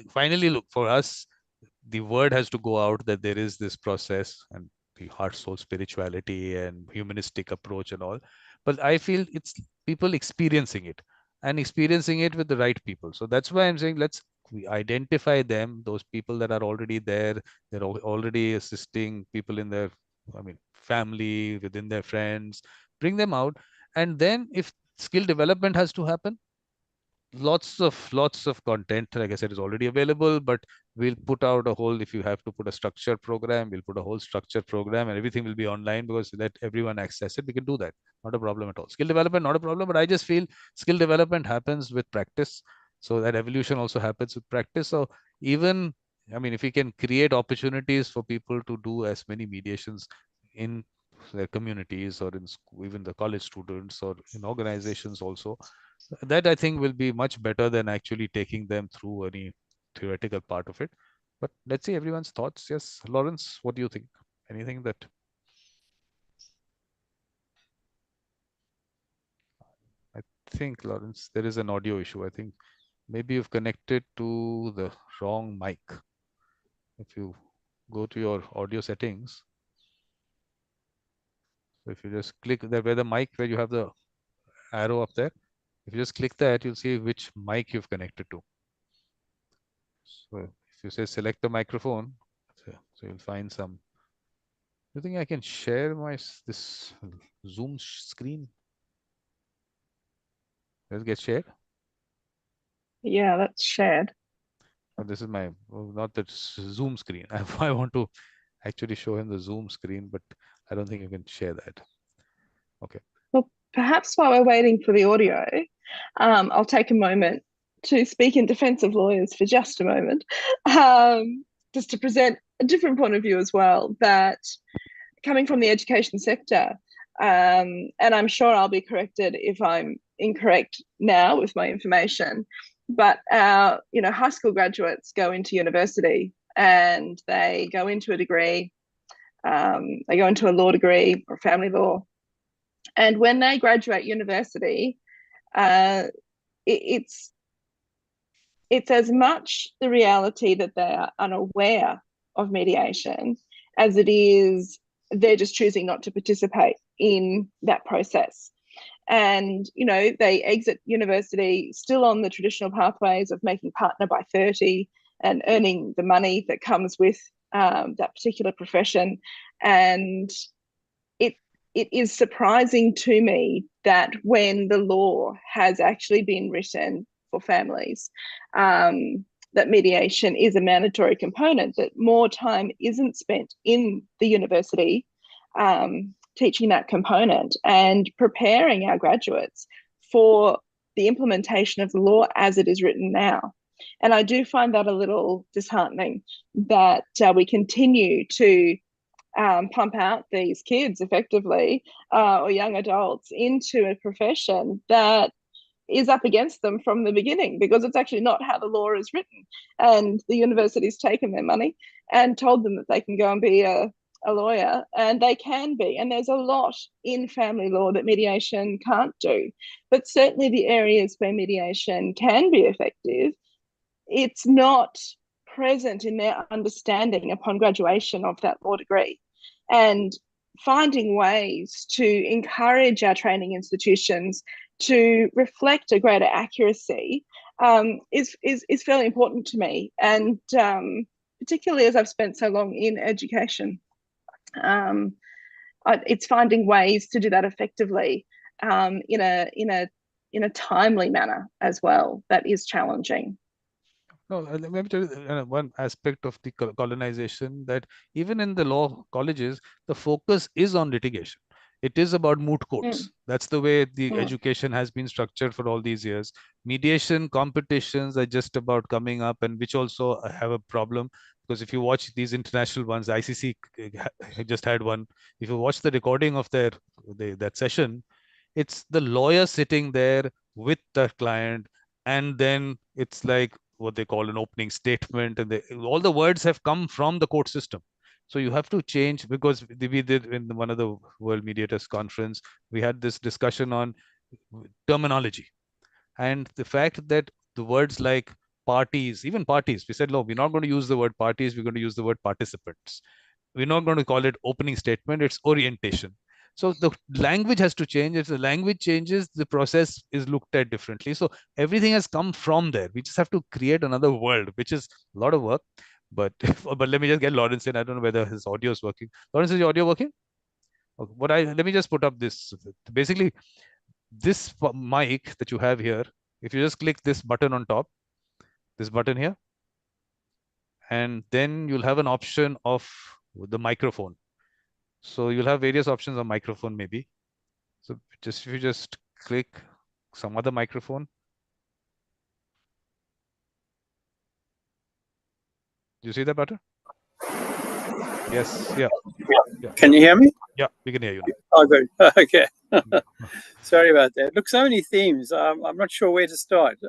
finally, look, for us, the word has to go out that there is this process and the heart, soul, spirituality and humanistic approach and all. But I feel it's people experiencing it with the right people. So that's why I'm saying we identify them, those people that are already there. They're already assisting people in their, family, within their friends, bring them out. And then if skill development has to happen, lots of content, like I said, is already available, but we'll put out a whole, if you have to put a structured program, we'll put a whole structured program and everything will be online because let everyone access it. We can do that. Not a problem at all. Skill development, not a problem, but I just feel skill development happens with practice. So that evolution also happens with practice. So even, if we can create opportunities for people to do as many mediations in their communities or in even the college students or in organizations also, that I think will be much better than actually taking them through any theoretical part of it. But let's see everyone's thoughts. Yes, Lawrence, what do you think? Anything that... I think, Lawrence, there is an audio issue. I think maybe you've connected to the wrong mic. If you go to your audio settings, so if you just click there where the mic, where you have the arrow up there, if you just click that, you'll see which mic you've connected to. So if you say select the microphone, so you'll find some. Do you think I can share this Zoom screen? Let's get shared. Yeah, that's shared. Oh, this is my, not the Zoom screen. I want to actually show him the Zoom screen, but I don't think you can share that. Okay. Well, perhaps while we're waiting for the audio, I'll take a moment to speak in defense of lawyers for just a moment, just to present a different point of view as well, that coming from the education sector, and I'm sure I'll be corrected if I'm incorrect now with my information, but our high school graduates go into university and they go into a degree, they go into a law degree or family law, and when they graduate university, it's as much the reality that they are unaware of mediation as it is they're just choosing not to participate in that process. And, you know, they exit university still on the traditional pathways of making partner by 30 and earning the money that comes with that particular profession. And it is surprising to me that when the law has actually been written for families, that mediation is a mandatory component, that more time isn't spent in the university teaching that component and preparing our graduates for the implementation of the law as it is written now. And I do find that a little disheartening that we continue to pump out these kids effectively or young adults into a profession that is up against them from the beginning, because it's actually not how the law is written. And the university's taken their money and told them that they can go and be a lawyer, and they can be. And there's a lot in family law that mediation can't do. But certainly the areas where mediation can be effective, it's not present in their understanding upon graduation of that law degree. And finding ways to encourage our training institutions to reflect a greater accuracy is fairly important to me. And particularly as I've spent so long in education, it's finding ways to do that effectively in a timely manner as well that is challenging. No, let me tell you one aspect of the colonization, that even in the law colleges, the focus is on litigation. It is about moot courts. That's the way the education has been structured for all these years. Mediation competitions are just about coming up, and which also have a problem, because if you watch these international ones, ICC just had one. If you watch the recording of that session, it's the lawyer sitting there with the client, and then it's like what they call an opening statement, and all the words have come from the court system. So you have to change, because we did in one of the World Mediators conference, we had this discussion on terminology, and the fact that the words like parties, even parties, we said, no, we're not going to use the word parties, we're going to use the word participants. We're not going to call it opening statement, it's orientation. So the language has to change. If the language changes, the process is looked at differently. So everything has come from there. We just have to create another world, which is a lot of work. But let me just get Lawrence in. I don't know whether his audio is working. Lawrence, is your audio working? Okay, let me just put up this. Basically, this mic that you have here, if you just click this button on top, this button here, and then you'll have an option of the microphone. So you'll have various options on microphone maybe. So if you just click some other microphone. Do you see that button? Yes. Yeah. Can you hear me? Yeah, we can hear you now. Oh, good. Okay. Sorry about that. Look, so many themes. I'm not sure where to start.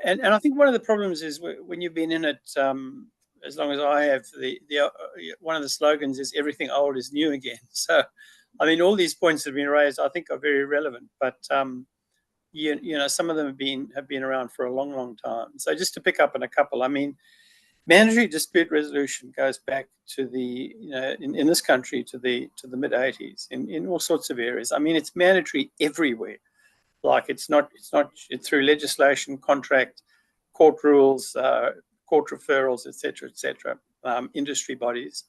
And I think one of the problems is when you've been in it as long as I have, one of the slogans is everything old is new again. So, I mean, all these points that have been raised, I think, are very relevant. But you know, some of them have been around for a long, long time. So, just to pick up on a couple, I mean, mandatory dispute resolution goes back to the, you know, in this country to the mid 80s in all sorts of areas. I mean, it's mandatory everywhere. Like it's through legislation, contract, court rules, court referrals, etc., industry bodies.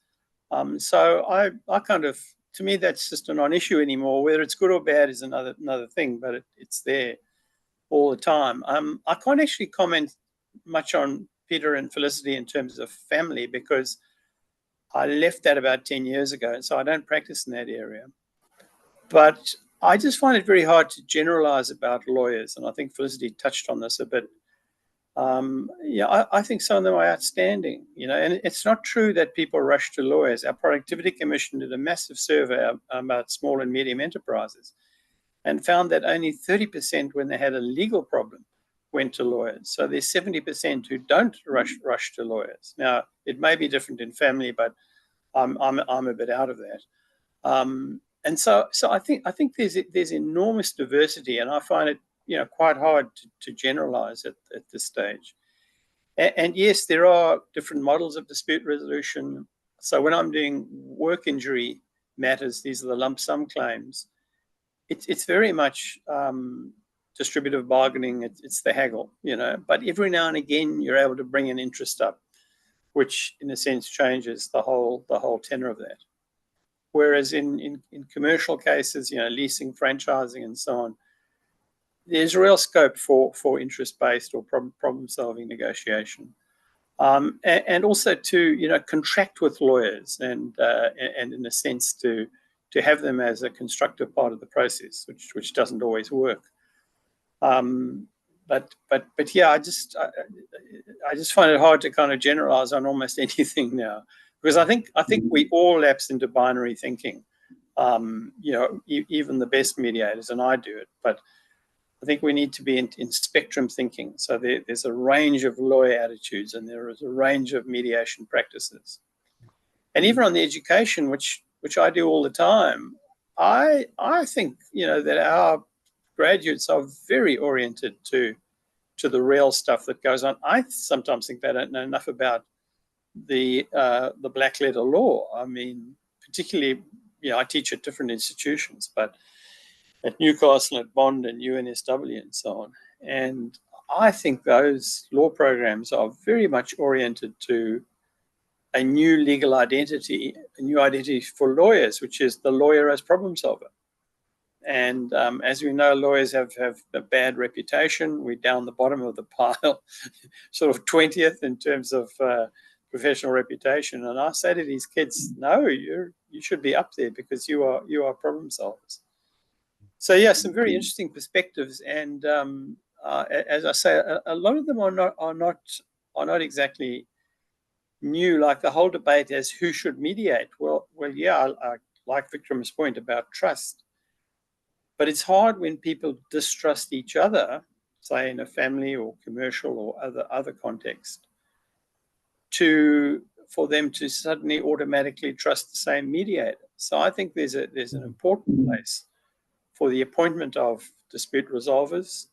So I kind of, to me, that's just a non-issue anymore. Whether it's good or bad is another thing, but it's there all the time. I can't actually comment much on Peter and Felicity in terms of family, because I left that about 10 years ago, so I don't practice in that area. But I just find it very hard to generalize about lawyers, and I think Felicity touched on this a bit. Yeah, I think some of them are outstanding, you know, and it's not true that people rush to lawyers. Our Productivity Commission did a massive survey about small and medium enterprises and found that only 30% when they had a legal problem went to lawyers. So there's 70% who don't rush to lawyers. Now, it may be different in family, but I'm a bit out of that. And so I think there's enormous diversity, and I find it, you know, quite hard to generalize at this stage. And yes, there are different models of dispute resolution. So when I'm doing work injury matters, these are the lump sum claims. it's very much distributive bargaining. It's the haggle, you know. But every now and again, you're able to bring an interest up, which in a sense changes the whole tenor of that. Whereas in commercial cases, you know, leasing, franchising, and so on, there's real scope for interest-based or problem-solving negotiation, and also to, you know, contract with lawyers and in a sense to have them as a constructive part of the process, which doesn't always work. But yeah, I just find it hard to kind of generalize on almost anything now, because I think we all lapse into binary thinking. You know, even the best mediators, and I do it, but I think we need to be in spectrum thinking. So there's a range of lawyer attitudes, and there is a range of mediation practices. And even on the education, which I do all the time, I think, you know, that our graduates are very oriented to the real stuff that goes on. I sometimes think they don't know enough about the black letter law. I mean, particularly, you know, I teach at different institutions, but at Newcastle, at Bond and UNSW and so on. And I think those law programs are very much oriented to a new legal identity, a new identity for lawyers, which is the lawyer as problem solver. And as we know, lawyers have a bad reputation. We're down the bottom of the pile, sort of 20th in terms of professional reputation. And I say to these kids, no, you should be up there because you are problem solvers. So yeah, some very interesting perspectives, and as I say, a lot of them are not exactly new. Like the whole debate as who should mediate. Well, yeah, I like Vikram's point about trust, but it's hard when people distrust each other, say in a family or commercial or other context, for them to suddenly automatically trust the same mediator. So I think there's an important place for the appointment of dispute resolvers,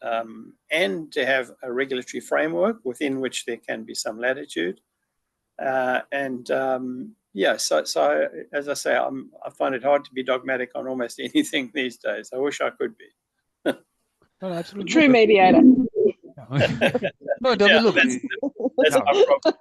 and to have a regulatory framework within which there can be some latitude. Yeah, so as I say, I find it hard to be dogmatic on almost anything these days. I wish I could be. No, absolutely. True mediator. No, look, that's my problem.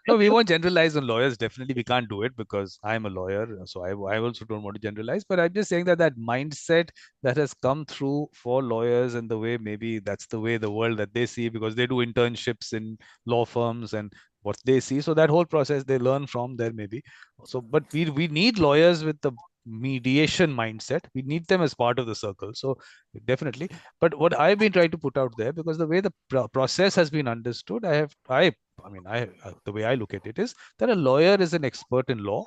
no, we won't generalize on lawyers. Definitely, we can't do it because I'm a lawyer. So I also don't want to generalize. But I'm just saying that mindset that has come through for lawyers, and the way maybe that's the way the world that they see, because they do internships in law firms and what they see. So that whole process they learn from there maybe. So, but we need lawyers with the mediation mindset. We need them as part of the circle. So definitely. But what I've been trying to put out there, because the way the process has been understood, the way I look at it is that a lawyer is an expert in law.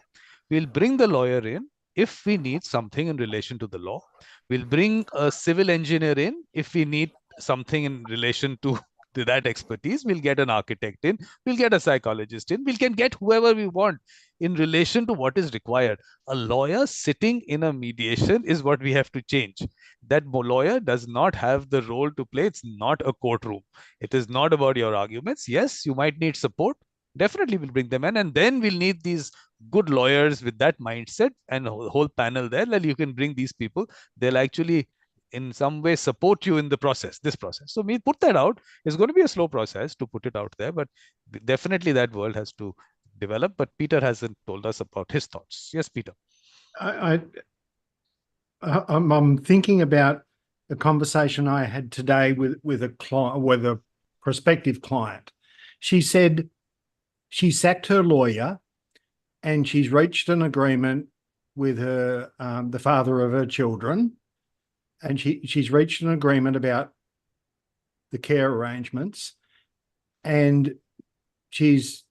We'll bring the lawyer in if we need something in relation to the law. We'll bring a civil engineer in if we need something in relation to that expertise. We'll get an architect in, we'll get a psychologist in, we can get whoever we want in relation to what is required. A lawyer sitting in a mediation is what we have to change. That lawyer does not have the role to play. It's not a courtroom. It is not about your arguments. Yes, you might need support. Definitely we'll bring them in, and then we'll need these good lawyers with that mindset and a whole panel there. That you can bring these people. They'll actually in some way support you in the process, this process. So we put that out. It's going to be a slow process to put it out there, but definitely that world has to develop. But Peter hasn't told us about his thoughts. Yes, Peter. I'm thinking about the conversation I had today with a client, with a prospective client. She said she sacked her lawyer and she's reached an agreement with her the father of her children, and she's reached an agreement about the care arrangements, and she's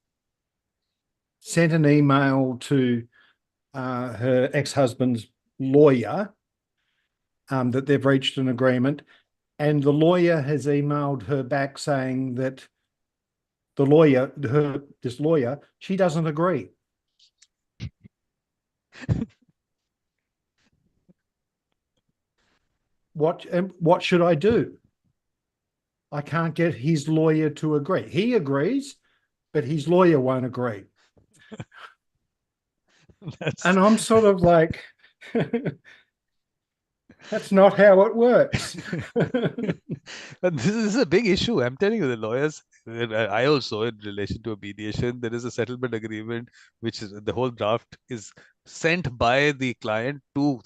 sent an email to her ex-husband's lawyer that they've reached an agreement, and the lawyer has emailed her back saying that this lawyer, she doesn't agree. What should I do? I can't get his lawyer to agree. He agrees, but his lawyer won't agree. And I'm sort of like, That's not how it works. And this is a big issue. I'm telling you, the lawyers, I also, in relation to a mediation, there is a settlement agreement, which is the whole draft is sent by the client to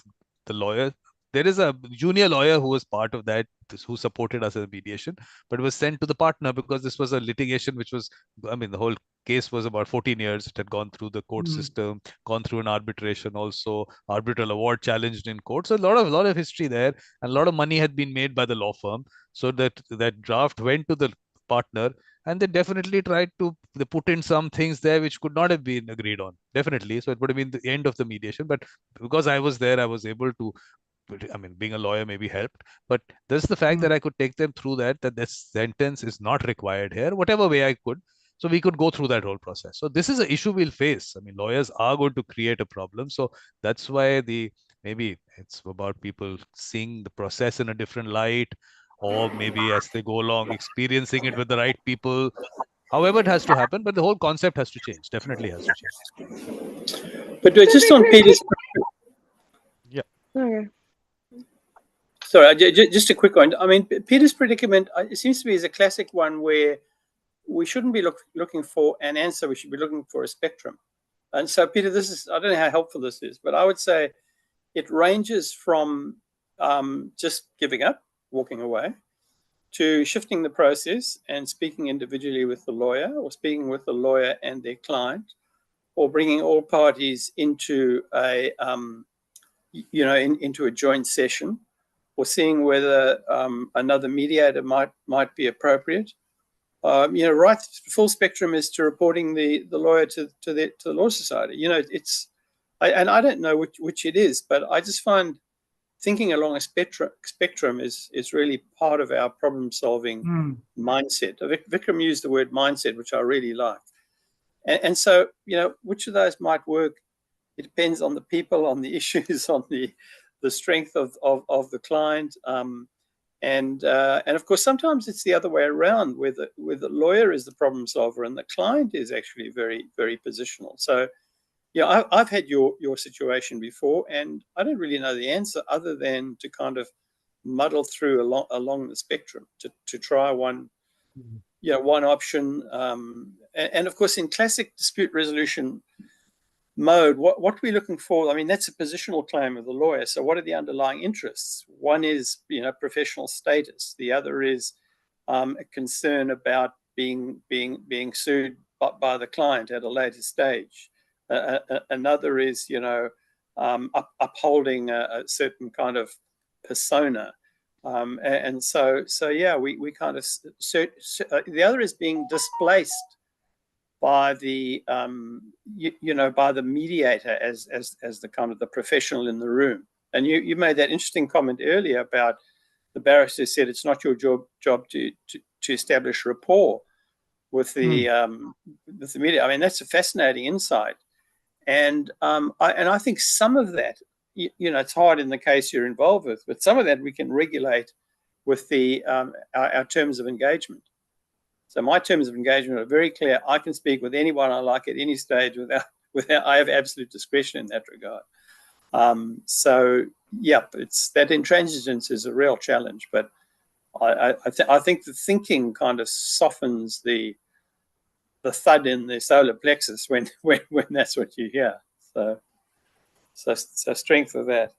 the lawyer. There is a junior lawyer who was part of that, who supported us as a mediation, but it was sent to the partner because this was a litigation which was, I mean, the whole case was about 14 years. It had gone through the court system, gone through an arbitration also, arbitral award challenged in court. So a lot of history there, and a lot of money had been made by the law firm. So that draft went to the partner, and they definitely tried to they put in some things there which could not have been agreed on. Definitely. So it would have been the end of the mediation. But because I was there, I was able to, I mean, being a lawyer maybe helped, but there's the fact that I could take them through that this sentence is not required here, whatever way I could. So we could go through that whole process. So this is an issue we'll face. I mean, lawyers are going to create a problem. So that's why maybe it's about people seeing the process in a different light, or maybe as they go along, experiencing it with the right people. However, it has to happen, but the whole concept has to change. Definitely has to change. But just on Peter's... Yeah. Okay. Sorry, just a quick one. I mean, Peter's predicament, it seems to me, is a classic one where we shouldn't be looking for an answer. We should be looking for a spectrum. And so, Peter, this is, I don't know how helpful this is, but I would say it ranges from just giving up, walking away, to shifting the process and speaking individually with the lawyer, or speaking with the lawyer and their client, or bringing all parties into a, into a joint session, or seeing whether another mediator might be appropriate. Right, full spectrum is to reporting the lawyer to the Law Society. And I don't know which it is, but I just find thinking along a spectrum is really part of our problem-solving mindset. Vikram used the word mindset, which I really like. And so, which of those might work? It depends on the people, on the issues, on the strength of the client, and of course sometimes it's the other way around, where the lawyer is the problem solver and the client is actually very, very positional. So I've had your situation before, and I don't really know the answer other than to kind of muddle through along the spectrum to try one option, and of course in classic dispute resolution mode, what are we looking for? I mean, that's a positional claim of the lawyer. So what are the underlying interests? One is, professional status. The other is a concern about being sued by the client at a later stage. Another is, upholding a certain kind of persona. And so we kind of the other is being displaced by the by the mediator as the kind of the professional in the room. And you made that interesting comment earlier about the barrister said it's not your job to establish rapport with the mediator. I mean, that's a fascinating insight, and I think some of that, it's hard in the case you're involved with, but some of that we can regulate with the our terms of engagement. So my terms of engagement are very clear. I can speak with anyone I like at any stage without I have absolute discretion in that regard. It's that intransigence is a real challenge, but I think the thinking kind of softens the thud in the solar plexus when that's what you hear. So strength of that.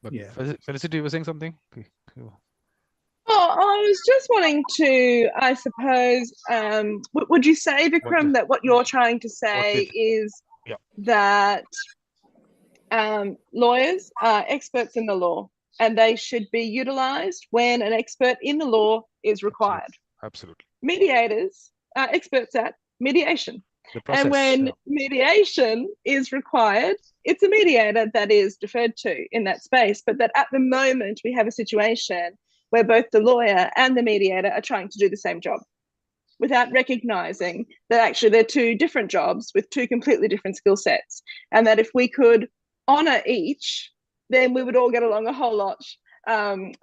But Felicity, you were saying something? Oh, I was just wanting to, I suppose, would you say, Vikram, that what you're trying to say is that lawyers are experts in the law and they should be utilized when an expert in the law is required? Absolutely. Mediators are experts at mediation. And when mediation is required, it's a mediator that is deferred to in that space. But that at the moment we have a situation where both the lawyer and the mediator are trying to do the same job without recognizing that actually they're two different jobs with two completely different skill sets. And that if we could honor each, then we would all get along a whole lot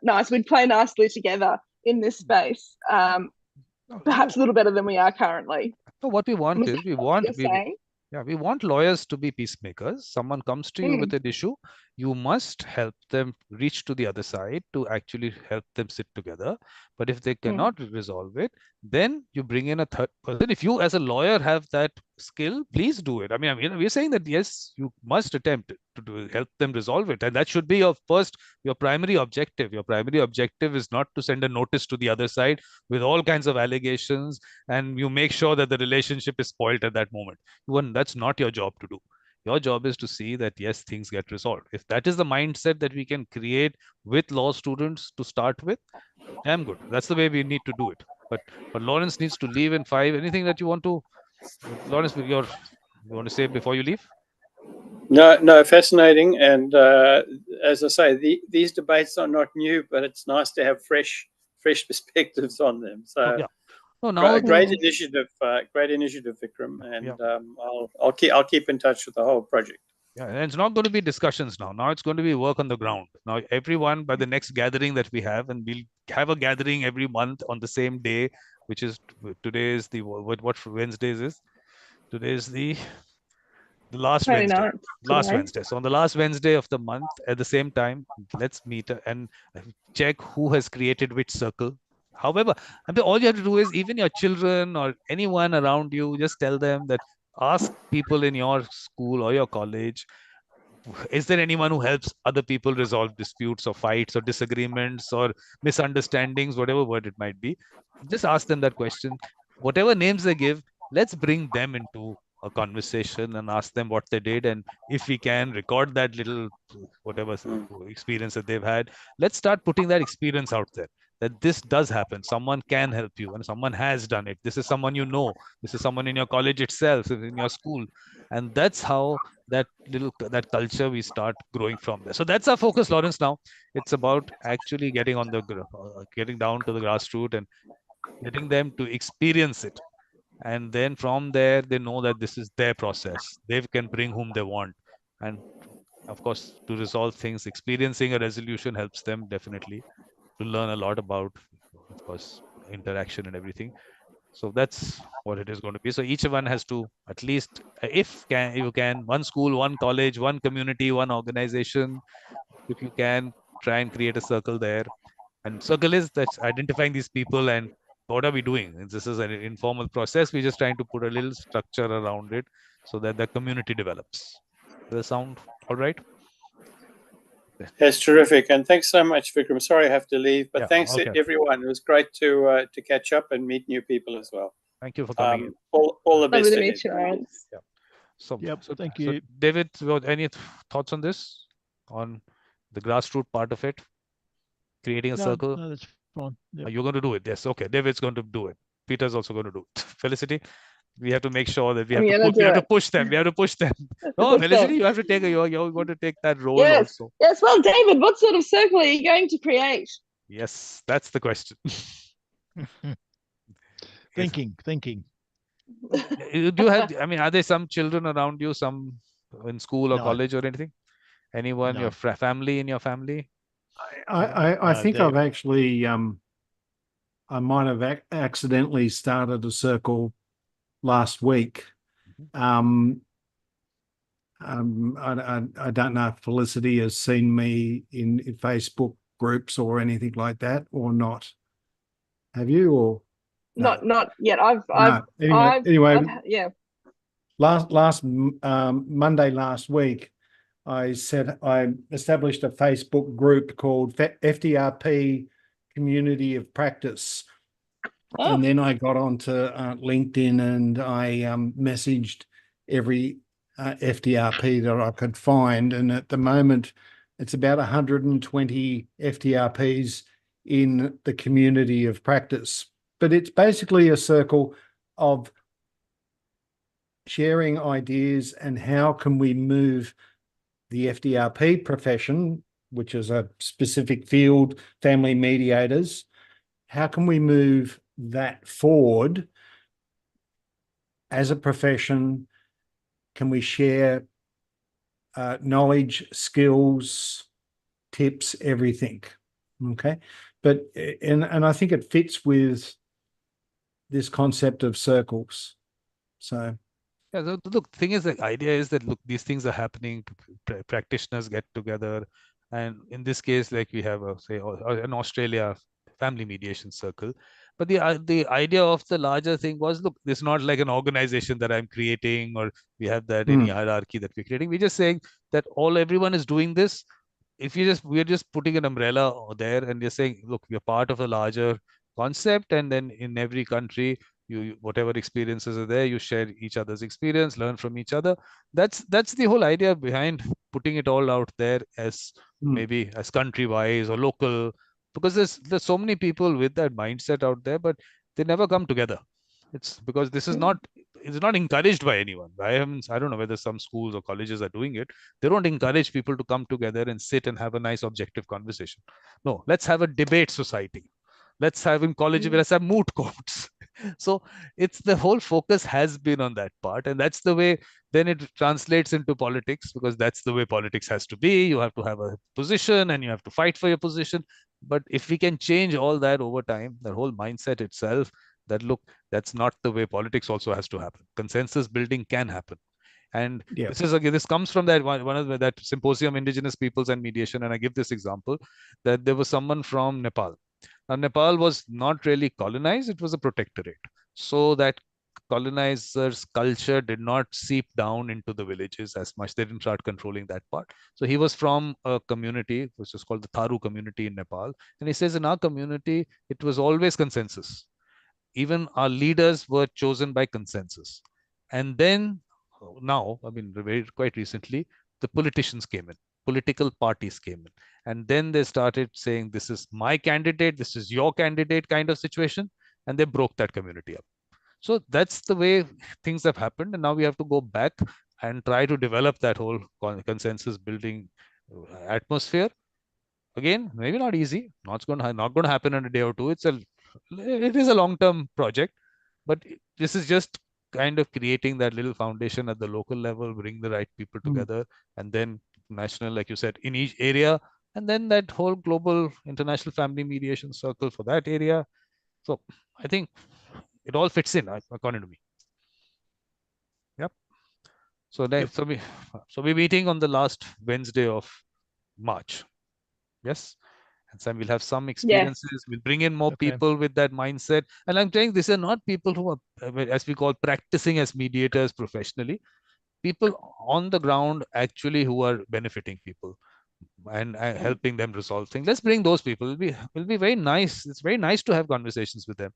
nice. We'd play nicely together in this space, perhaps a little better than we are currently. So what we want is Yeah, we want lawyers to be peacemakers. Someone comes to you with an issue, you must help them reach to the other side to actually help them sit together. But if they cannot resolve it, then you bring in a third person. If you, as a lawyer, have that skill, please do it. I mean, we're saying that yes, you must attempt to help them resolve it, and that should be your primary objective. Your primary objective is not to send a notice to the other side with all kinds of allegations, and you make sure that the relationship is spoiled at that moment. That's not your job to do. Your job is to see that yes, things get resolved. If that is the mindset that we can create with law students to start with, damn good. That's the way we need to do it. But Lawrence needs to leave in 5. Anything that you want to, Lawrence, you want to say before you leave? No, fascinating. And as I say, these debates are not new, but it's nice to have fresh perspectives on them. So yeah. No, now great initiative, Vikram, and yeah. I'll keep in touch with the whole project. Yeah, and it's not going to be discussions now. Now it's going to be work on the ground. Now everyone, by the next gathering that we have, and we'll have a gathering every month on the same day, which is today is the what Wednesday is? Today is the last Wednesday. Last Wednesday. So on the last Wednesday of the month, at the same time, let's meet and check who has created which circle. However, all you have to do is, even your children or anyone around you, just tell them that, ask people in your school or your college, is there anyone who helps other people resolve disputes or fights or disagreements or misunderstandings, whatever word it might be? Just ask them that question. Whatever names they give, let's bring them into a conversation and ask them what they did. And if we can record that little whatever experience that they've had, let's start putting that experience out there, that this does happen. Someone can help you and someone has done it. This is someone you know. This is someone in your college itself, in your school. And that's how that culture we start growing from there. So that's our focus, Lawrence. Now it's about actually getting down to the grassroots and getting them to experience it. And then from there, they know that this is their process. They can bring whom they want. And of course, to resolve things, experiencing a resolution helps them definitely to learn a lot about, of course, interaction and everything. So that's what it is going to be. So each one has to, at least, if you can, one school, one college, one community, one organization, if you can, try and create a circle there. And circle is that's identifying these people and what are we doing? This is an informal process. We're just trying to put a little structure around it so that the community develops. Does that sound all right? That's terrific, and thanks so much, Vikram. Sorry I have to leave, but thanks to everyone. It was great to catch up and meet new people as well. Thank you for coming in. All the best. Lovely to meet you, Lawrence. Yeah. So thank you. So David, any thoughts on this, on the grassroots part of it, creating a circle? No, that's fine. Yep. You're going to do it. Yes. Okay. David's going to do it. Peter's also going to do it. Felicity, we have to make sure that we have to push them. We have to push them. No, Felicity, you have to take you're going to take that role also. Yes. Well, David, what sort of circle are you going to create? Yes, that's the question. Thinking. Do you have? I mean, are there some children around you, some in school or college or anything? Anyone, your family, in your family? I think I've actually I might have accidentally started a circle last week. I don't know if Felicity has seen me in Facebook groups or anything like that or not. Have you? Or no? Not yet. Anyway, yeah. Last Monday last week, I established a Facebook group called FDRP Community of Practice. And then I got onto LinkedIn and I messaged every FDRP that I could find. And at the moment, it's about 120 FDRPs in the community of practice. But it's basically a circle of sharing ideas and how can we move the FDRP profession, which is a specific field, family mediators, how can we move that forward as a profession? Can we share knowledge, skills, tips, everything? Okay. But, and I think it fits with this concept of circles. So Yeah, so look, thing is, the idea is that look, these things are happening. Practitioners get together, and in this case, like we have a say in Australia, family mediation circle. But the idea of the larger thing was, look, it's not like an organization that I'm creating, or we have that any hierarchy that we're creating. We're just saying that everyone is doing this. If we're just putting an umbrella there, and you're saying, look, we're part of a larger concept, and then in every country, whatever experiences are there, you share each other's experience, learn from each other. That's the whole idea behind putting it all out there as maybe as country wise or local, because there's so many people with that mindset out there, but they never come together. It's because this is not it's not encouraged by anyone. I don't know whether some schools or colleges are doing it. They don't encourage people to come together and sit and have a nice objective conversation. No, let's have a debate society. Let's have in college, let's have moot courts. So it's the whole focus has been on that part, and that's the way then it translates into politics, because that's the way politics has to be. You have to have a position and you have to fight for your position. But if we can change all that over time, the whole mindset itself, that look, that's not the way politics also has to happen. Consensus building can happen. And this is again, this comes from that one of that symposium, Indigenous Peoples and Mediation. And I give this example that there was someone from Nepal. Now, Nepal was not really colonized, it was a protectorate. So that colonizers' culture did not seep down into the villages as much. They didn't start controlling that part. So he was from a community, which is called the Tharu community in Nepal. And he says, in our community, it was always consensus. Even our leaders were chosen by consensus. And then now, I mean, quite recently, the politicians came in, political parties came in. And then they started saying, this is my candidate, this is your candidate kind of situation. And they broke that community up. So that's the way things have happened. And now we have to go back and try to develop that whole consensus building atmosphere. Again, maybe not easy, not going to happen in a day or two. It is a long-term project, but this is just kind of creating that little foundation at the local level, bring the right people together, and then national, like you said, in each area, and then that whole global international family mediation circle for that area. So I think it all fits in, according to me. Yep. So we're meeting on the last Wednesday of March. Yes. And Sam, we'll have some experiences. Yes. We'll bring in more people with that mindset. And I'm saying these are not people who are, as we call, practicing as mediators professionally. People on the ground actually who are benefiting people and helping them resolve things. Let's bring those people. It'll be very nice. It's very nice to have conversations with them,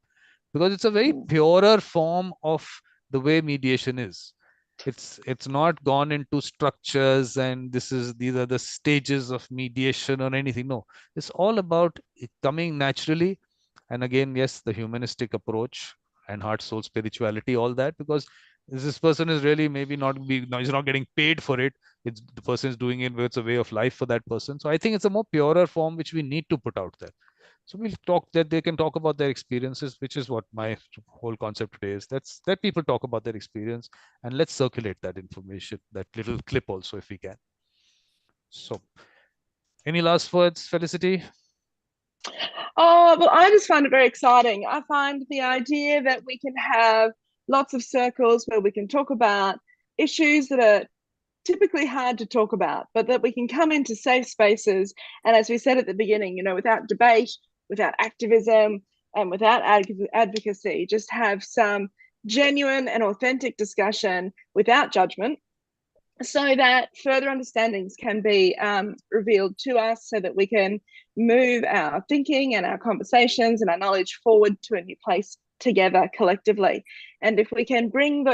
because it's a very purer form of the way mediation is. It's not gone into structures and these are the stages of mediation or anything. No, it's all about it coming naturally. And again, yes, the humanistic approach and heart, soul, spirituality, all that, because this person is really maybe he's not getting paid for it. It's the person is doing it, it's a way of life for that person. So I think it's a more purer form which we need to put out there. So we'll talk that they can talk about their experiences, which is what my whole concept today is. Let people talk about their experience, and let's circulate that information, that little clip also, if we can. So any last words, Felicity? Oh, well, I just find it very exciting. I find the idea that we can have lots of circles where we can talk about issues that are typically hard to talk about, but that we can come into safe spaces. And as we said at the beginning, without debate, without activism, and without advocacy, just have some genuine and authentic discussion without judgment, so that further understandings can be revealed to us, so that we can move our thinking and our conversations and our knowledge forward to a new place together collectively. And if we can bring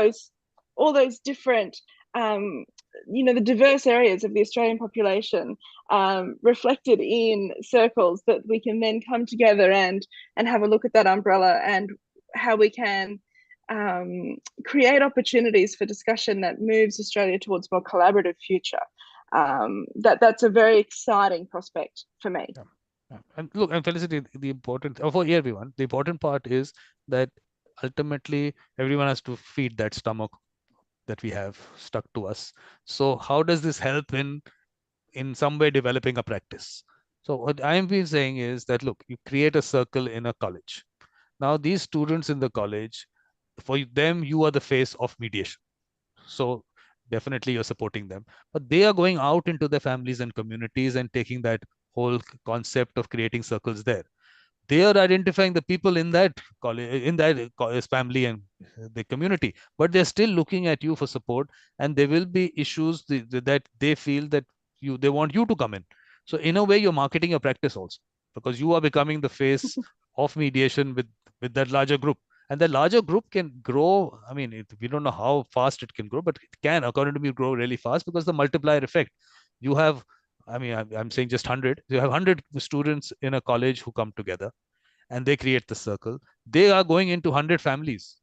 all those different the diverse areas of the Australian population reflected in circles, that we can then come together and have a look at that umbrella and how we can create opportunities for discussion that moves Australia towards a more collaborative future. That's a very exciting prospect for me. Yeah. And look, and Felicity, the important for everyone, the important part is that ultimately everyone has to feed that stomach that we have stuck to us. So how does this help in some way developing a practice? So what I'm been saying is that, look, you create a circle in a college. Now these students in the college, for them, you are the face of mediation. So definitely you're supporting them. But they are going out into their families and communities and taking that whole concept of creating circles there. They are identifying the people in that college, in that family and the community, but they're still looking at you for support. And there will be issues that they feel that they want you to come in. So in a way, you're marketing your practice also, because you are becoming the face of mediation with that larger group. And the larger group can grow. I mean, we don't know how fast it can grow, but it can, according to me, grow really fast, because the multiplier effect. You have, I mean, I'm saying just 100. You have 100 students in a college who come together and they create the circle. They are going into 100 families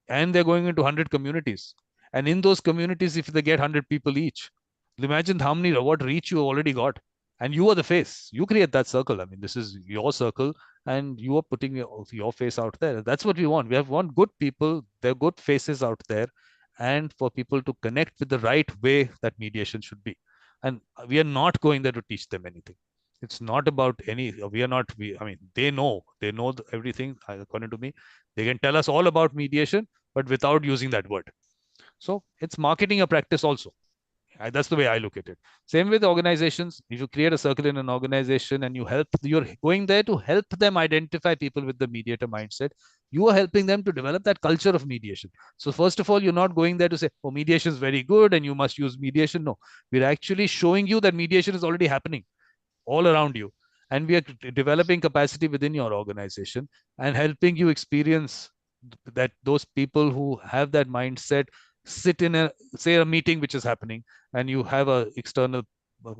and they're going into 100 communities. And in those communities, if they get 100 people each, imagine what reach you already got. And you are the face. You create that circle. I mean, this is your circle, and you are putting your face out there. That's what we want. We want good people. They're good faces out there, and for people to connect with the right way that mediation should be. And we are not going there to teach them anything. It's not about any. We are not. I mean, they know. They know everything. According to me, they can tell us all about mediation, but without using that word. So it's marketing a practice also. That's the way I look at it. Same with organizations. If you create a circle in an organization and you're going there to help them identify people with the mediator mindset. You are helping them to develop that culture of mediation. So first of all, you're not going there to say, oh, mediation is very good and you must use mediation. No, we're actually showing you that mediation is already happening all around you. And we are developing capacity within your organization and helping you experience that those people who have that mindset sit in a meeting which is happening, and you have a external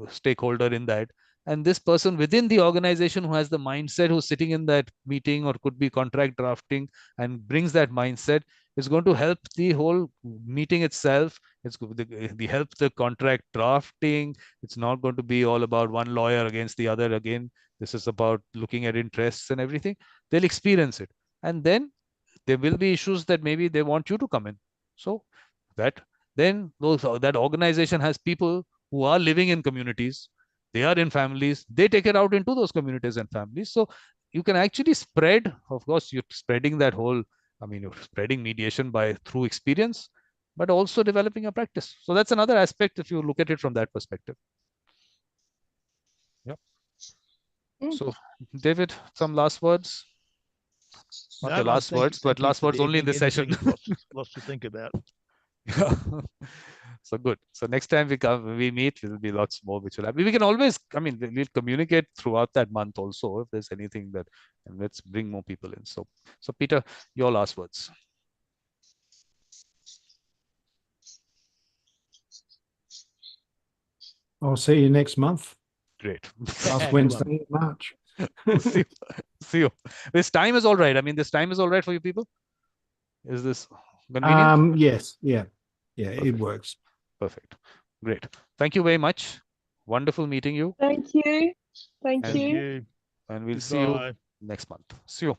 stakeholder in that, and this person within the organization who has the mindset, who's sitting in that meeting or could be contract drafting and brings that mindset, is going to help the whole meeting itself. It's the help the contract drafting. It's not going to be all about one lawyer against the other again. This is about looking at interests and everything. They'll experience it, and then there will be issues that maybe they want you to come in. So that then that organization has people who are living in communities, they are in families, they take it out into those communities and families. So you can actually spread. Of course, you're spreading that whole. I mean, you're spreading mediation through experience, but also developing a practice. So that's another aspect if you look at it from that perspective. Yeah. So, David, some last words? Not your last words, but last words only in this session. Lots to think about. Yeah. So good. So next time we meet, there will be lots more which will happen. We can always, I mean, we'll communicate throughout that month also if there's anything that, and let's bring more people in. So Peter, your last words. I'll see you next month. Great. Last Wednesday in March. See you. This time is all right. I mean, this time is all right for you people? Is this convenient? Yes. Yeah. Yeah, perfect. It works. Perfect. Great. Thank you very much. Wonderful meeting you. Thank you. Thank you. And we'll see you next month. See you.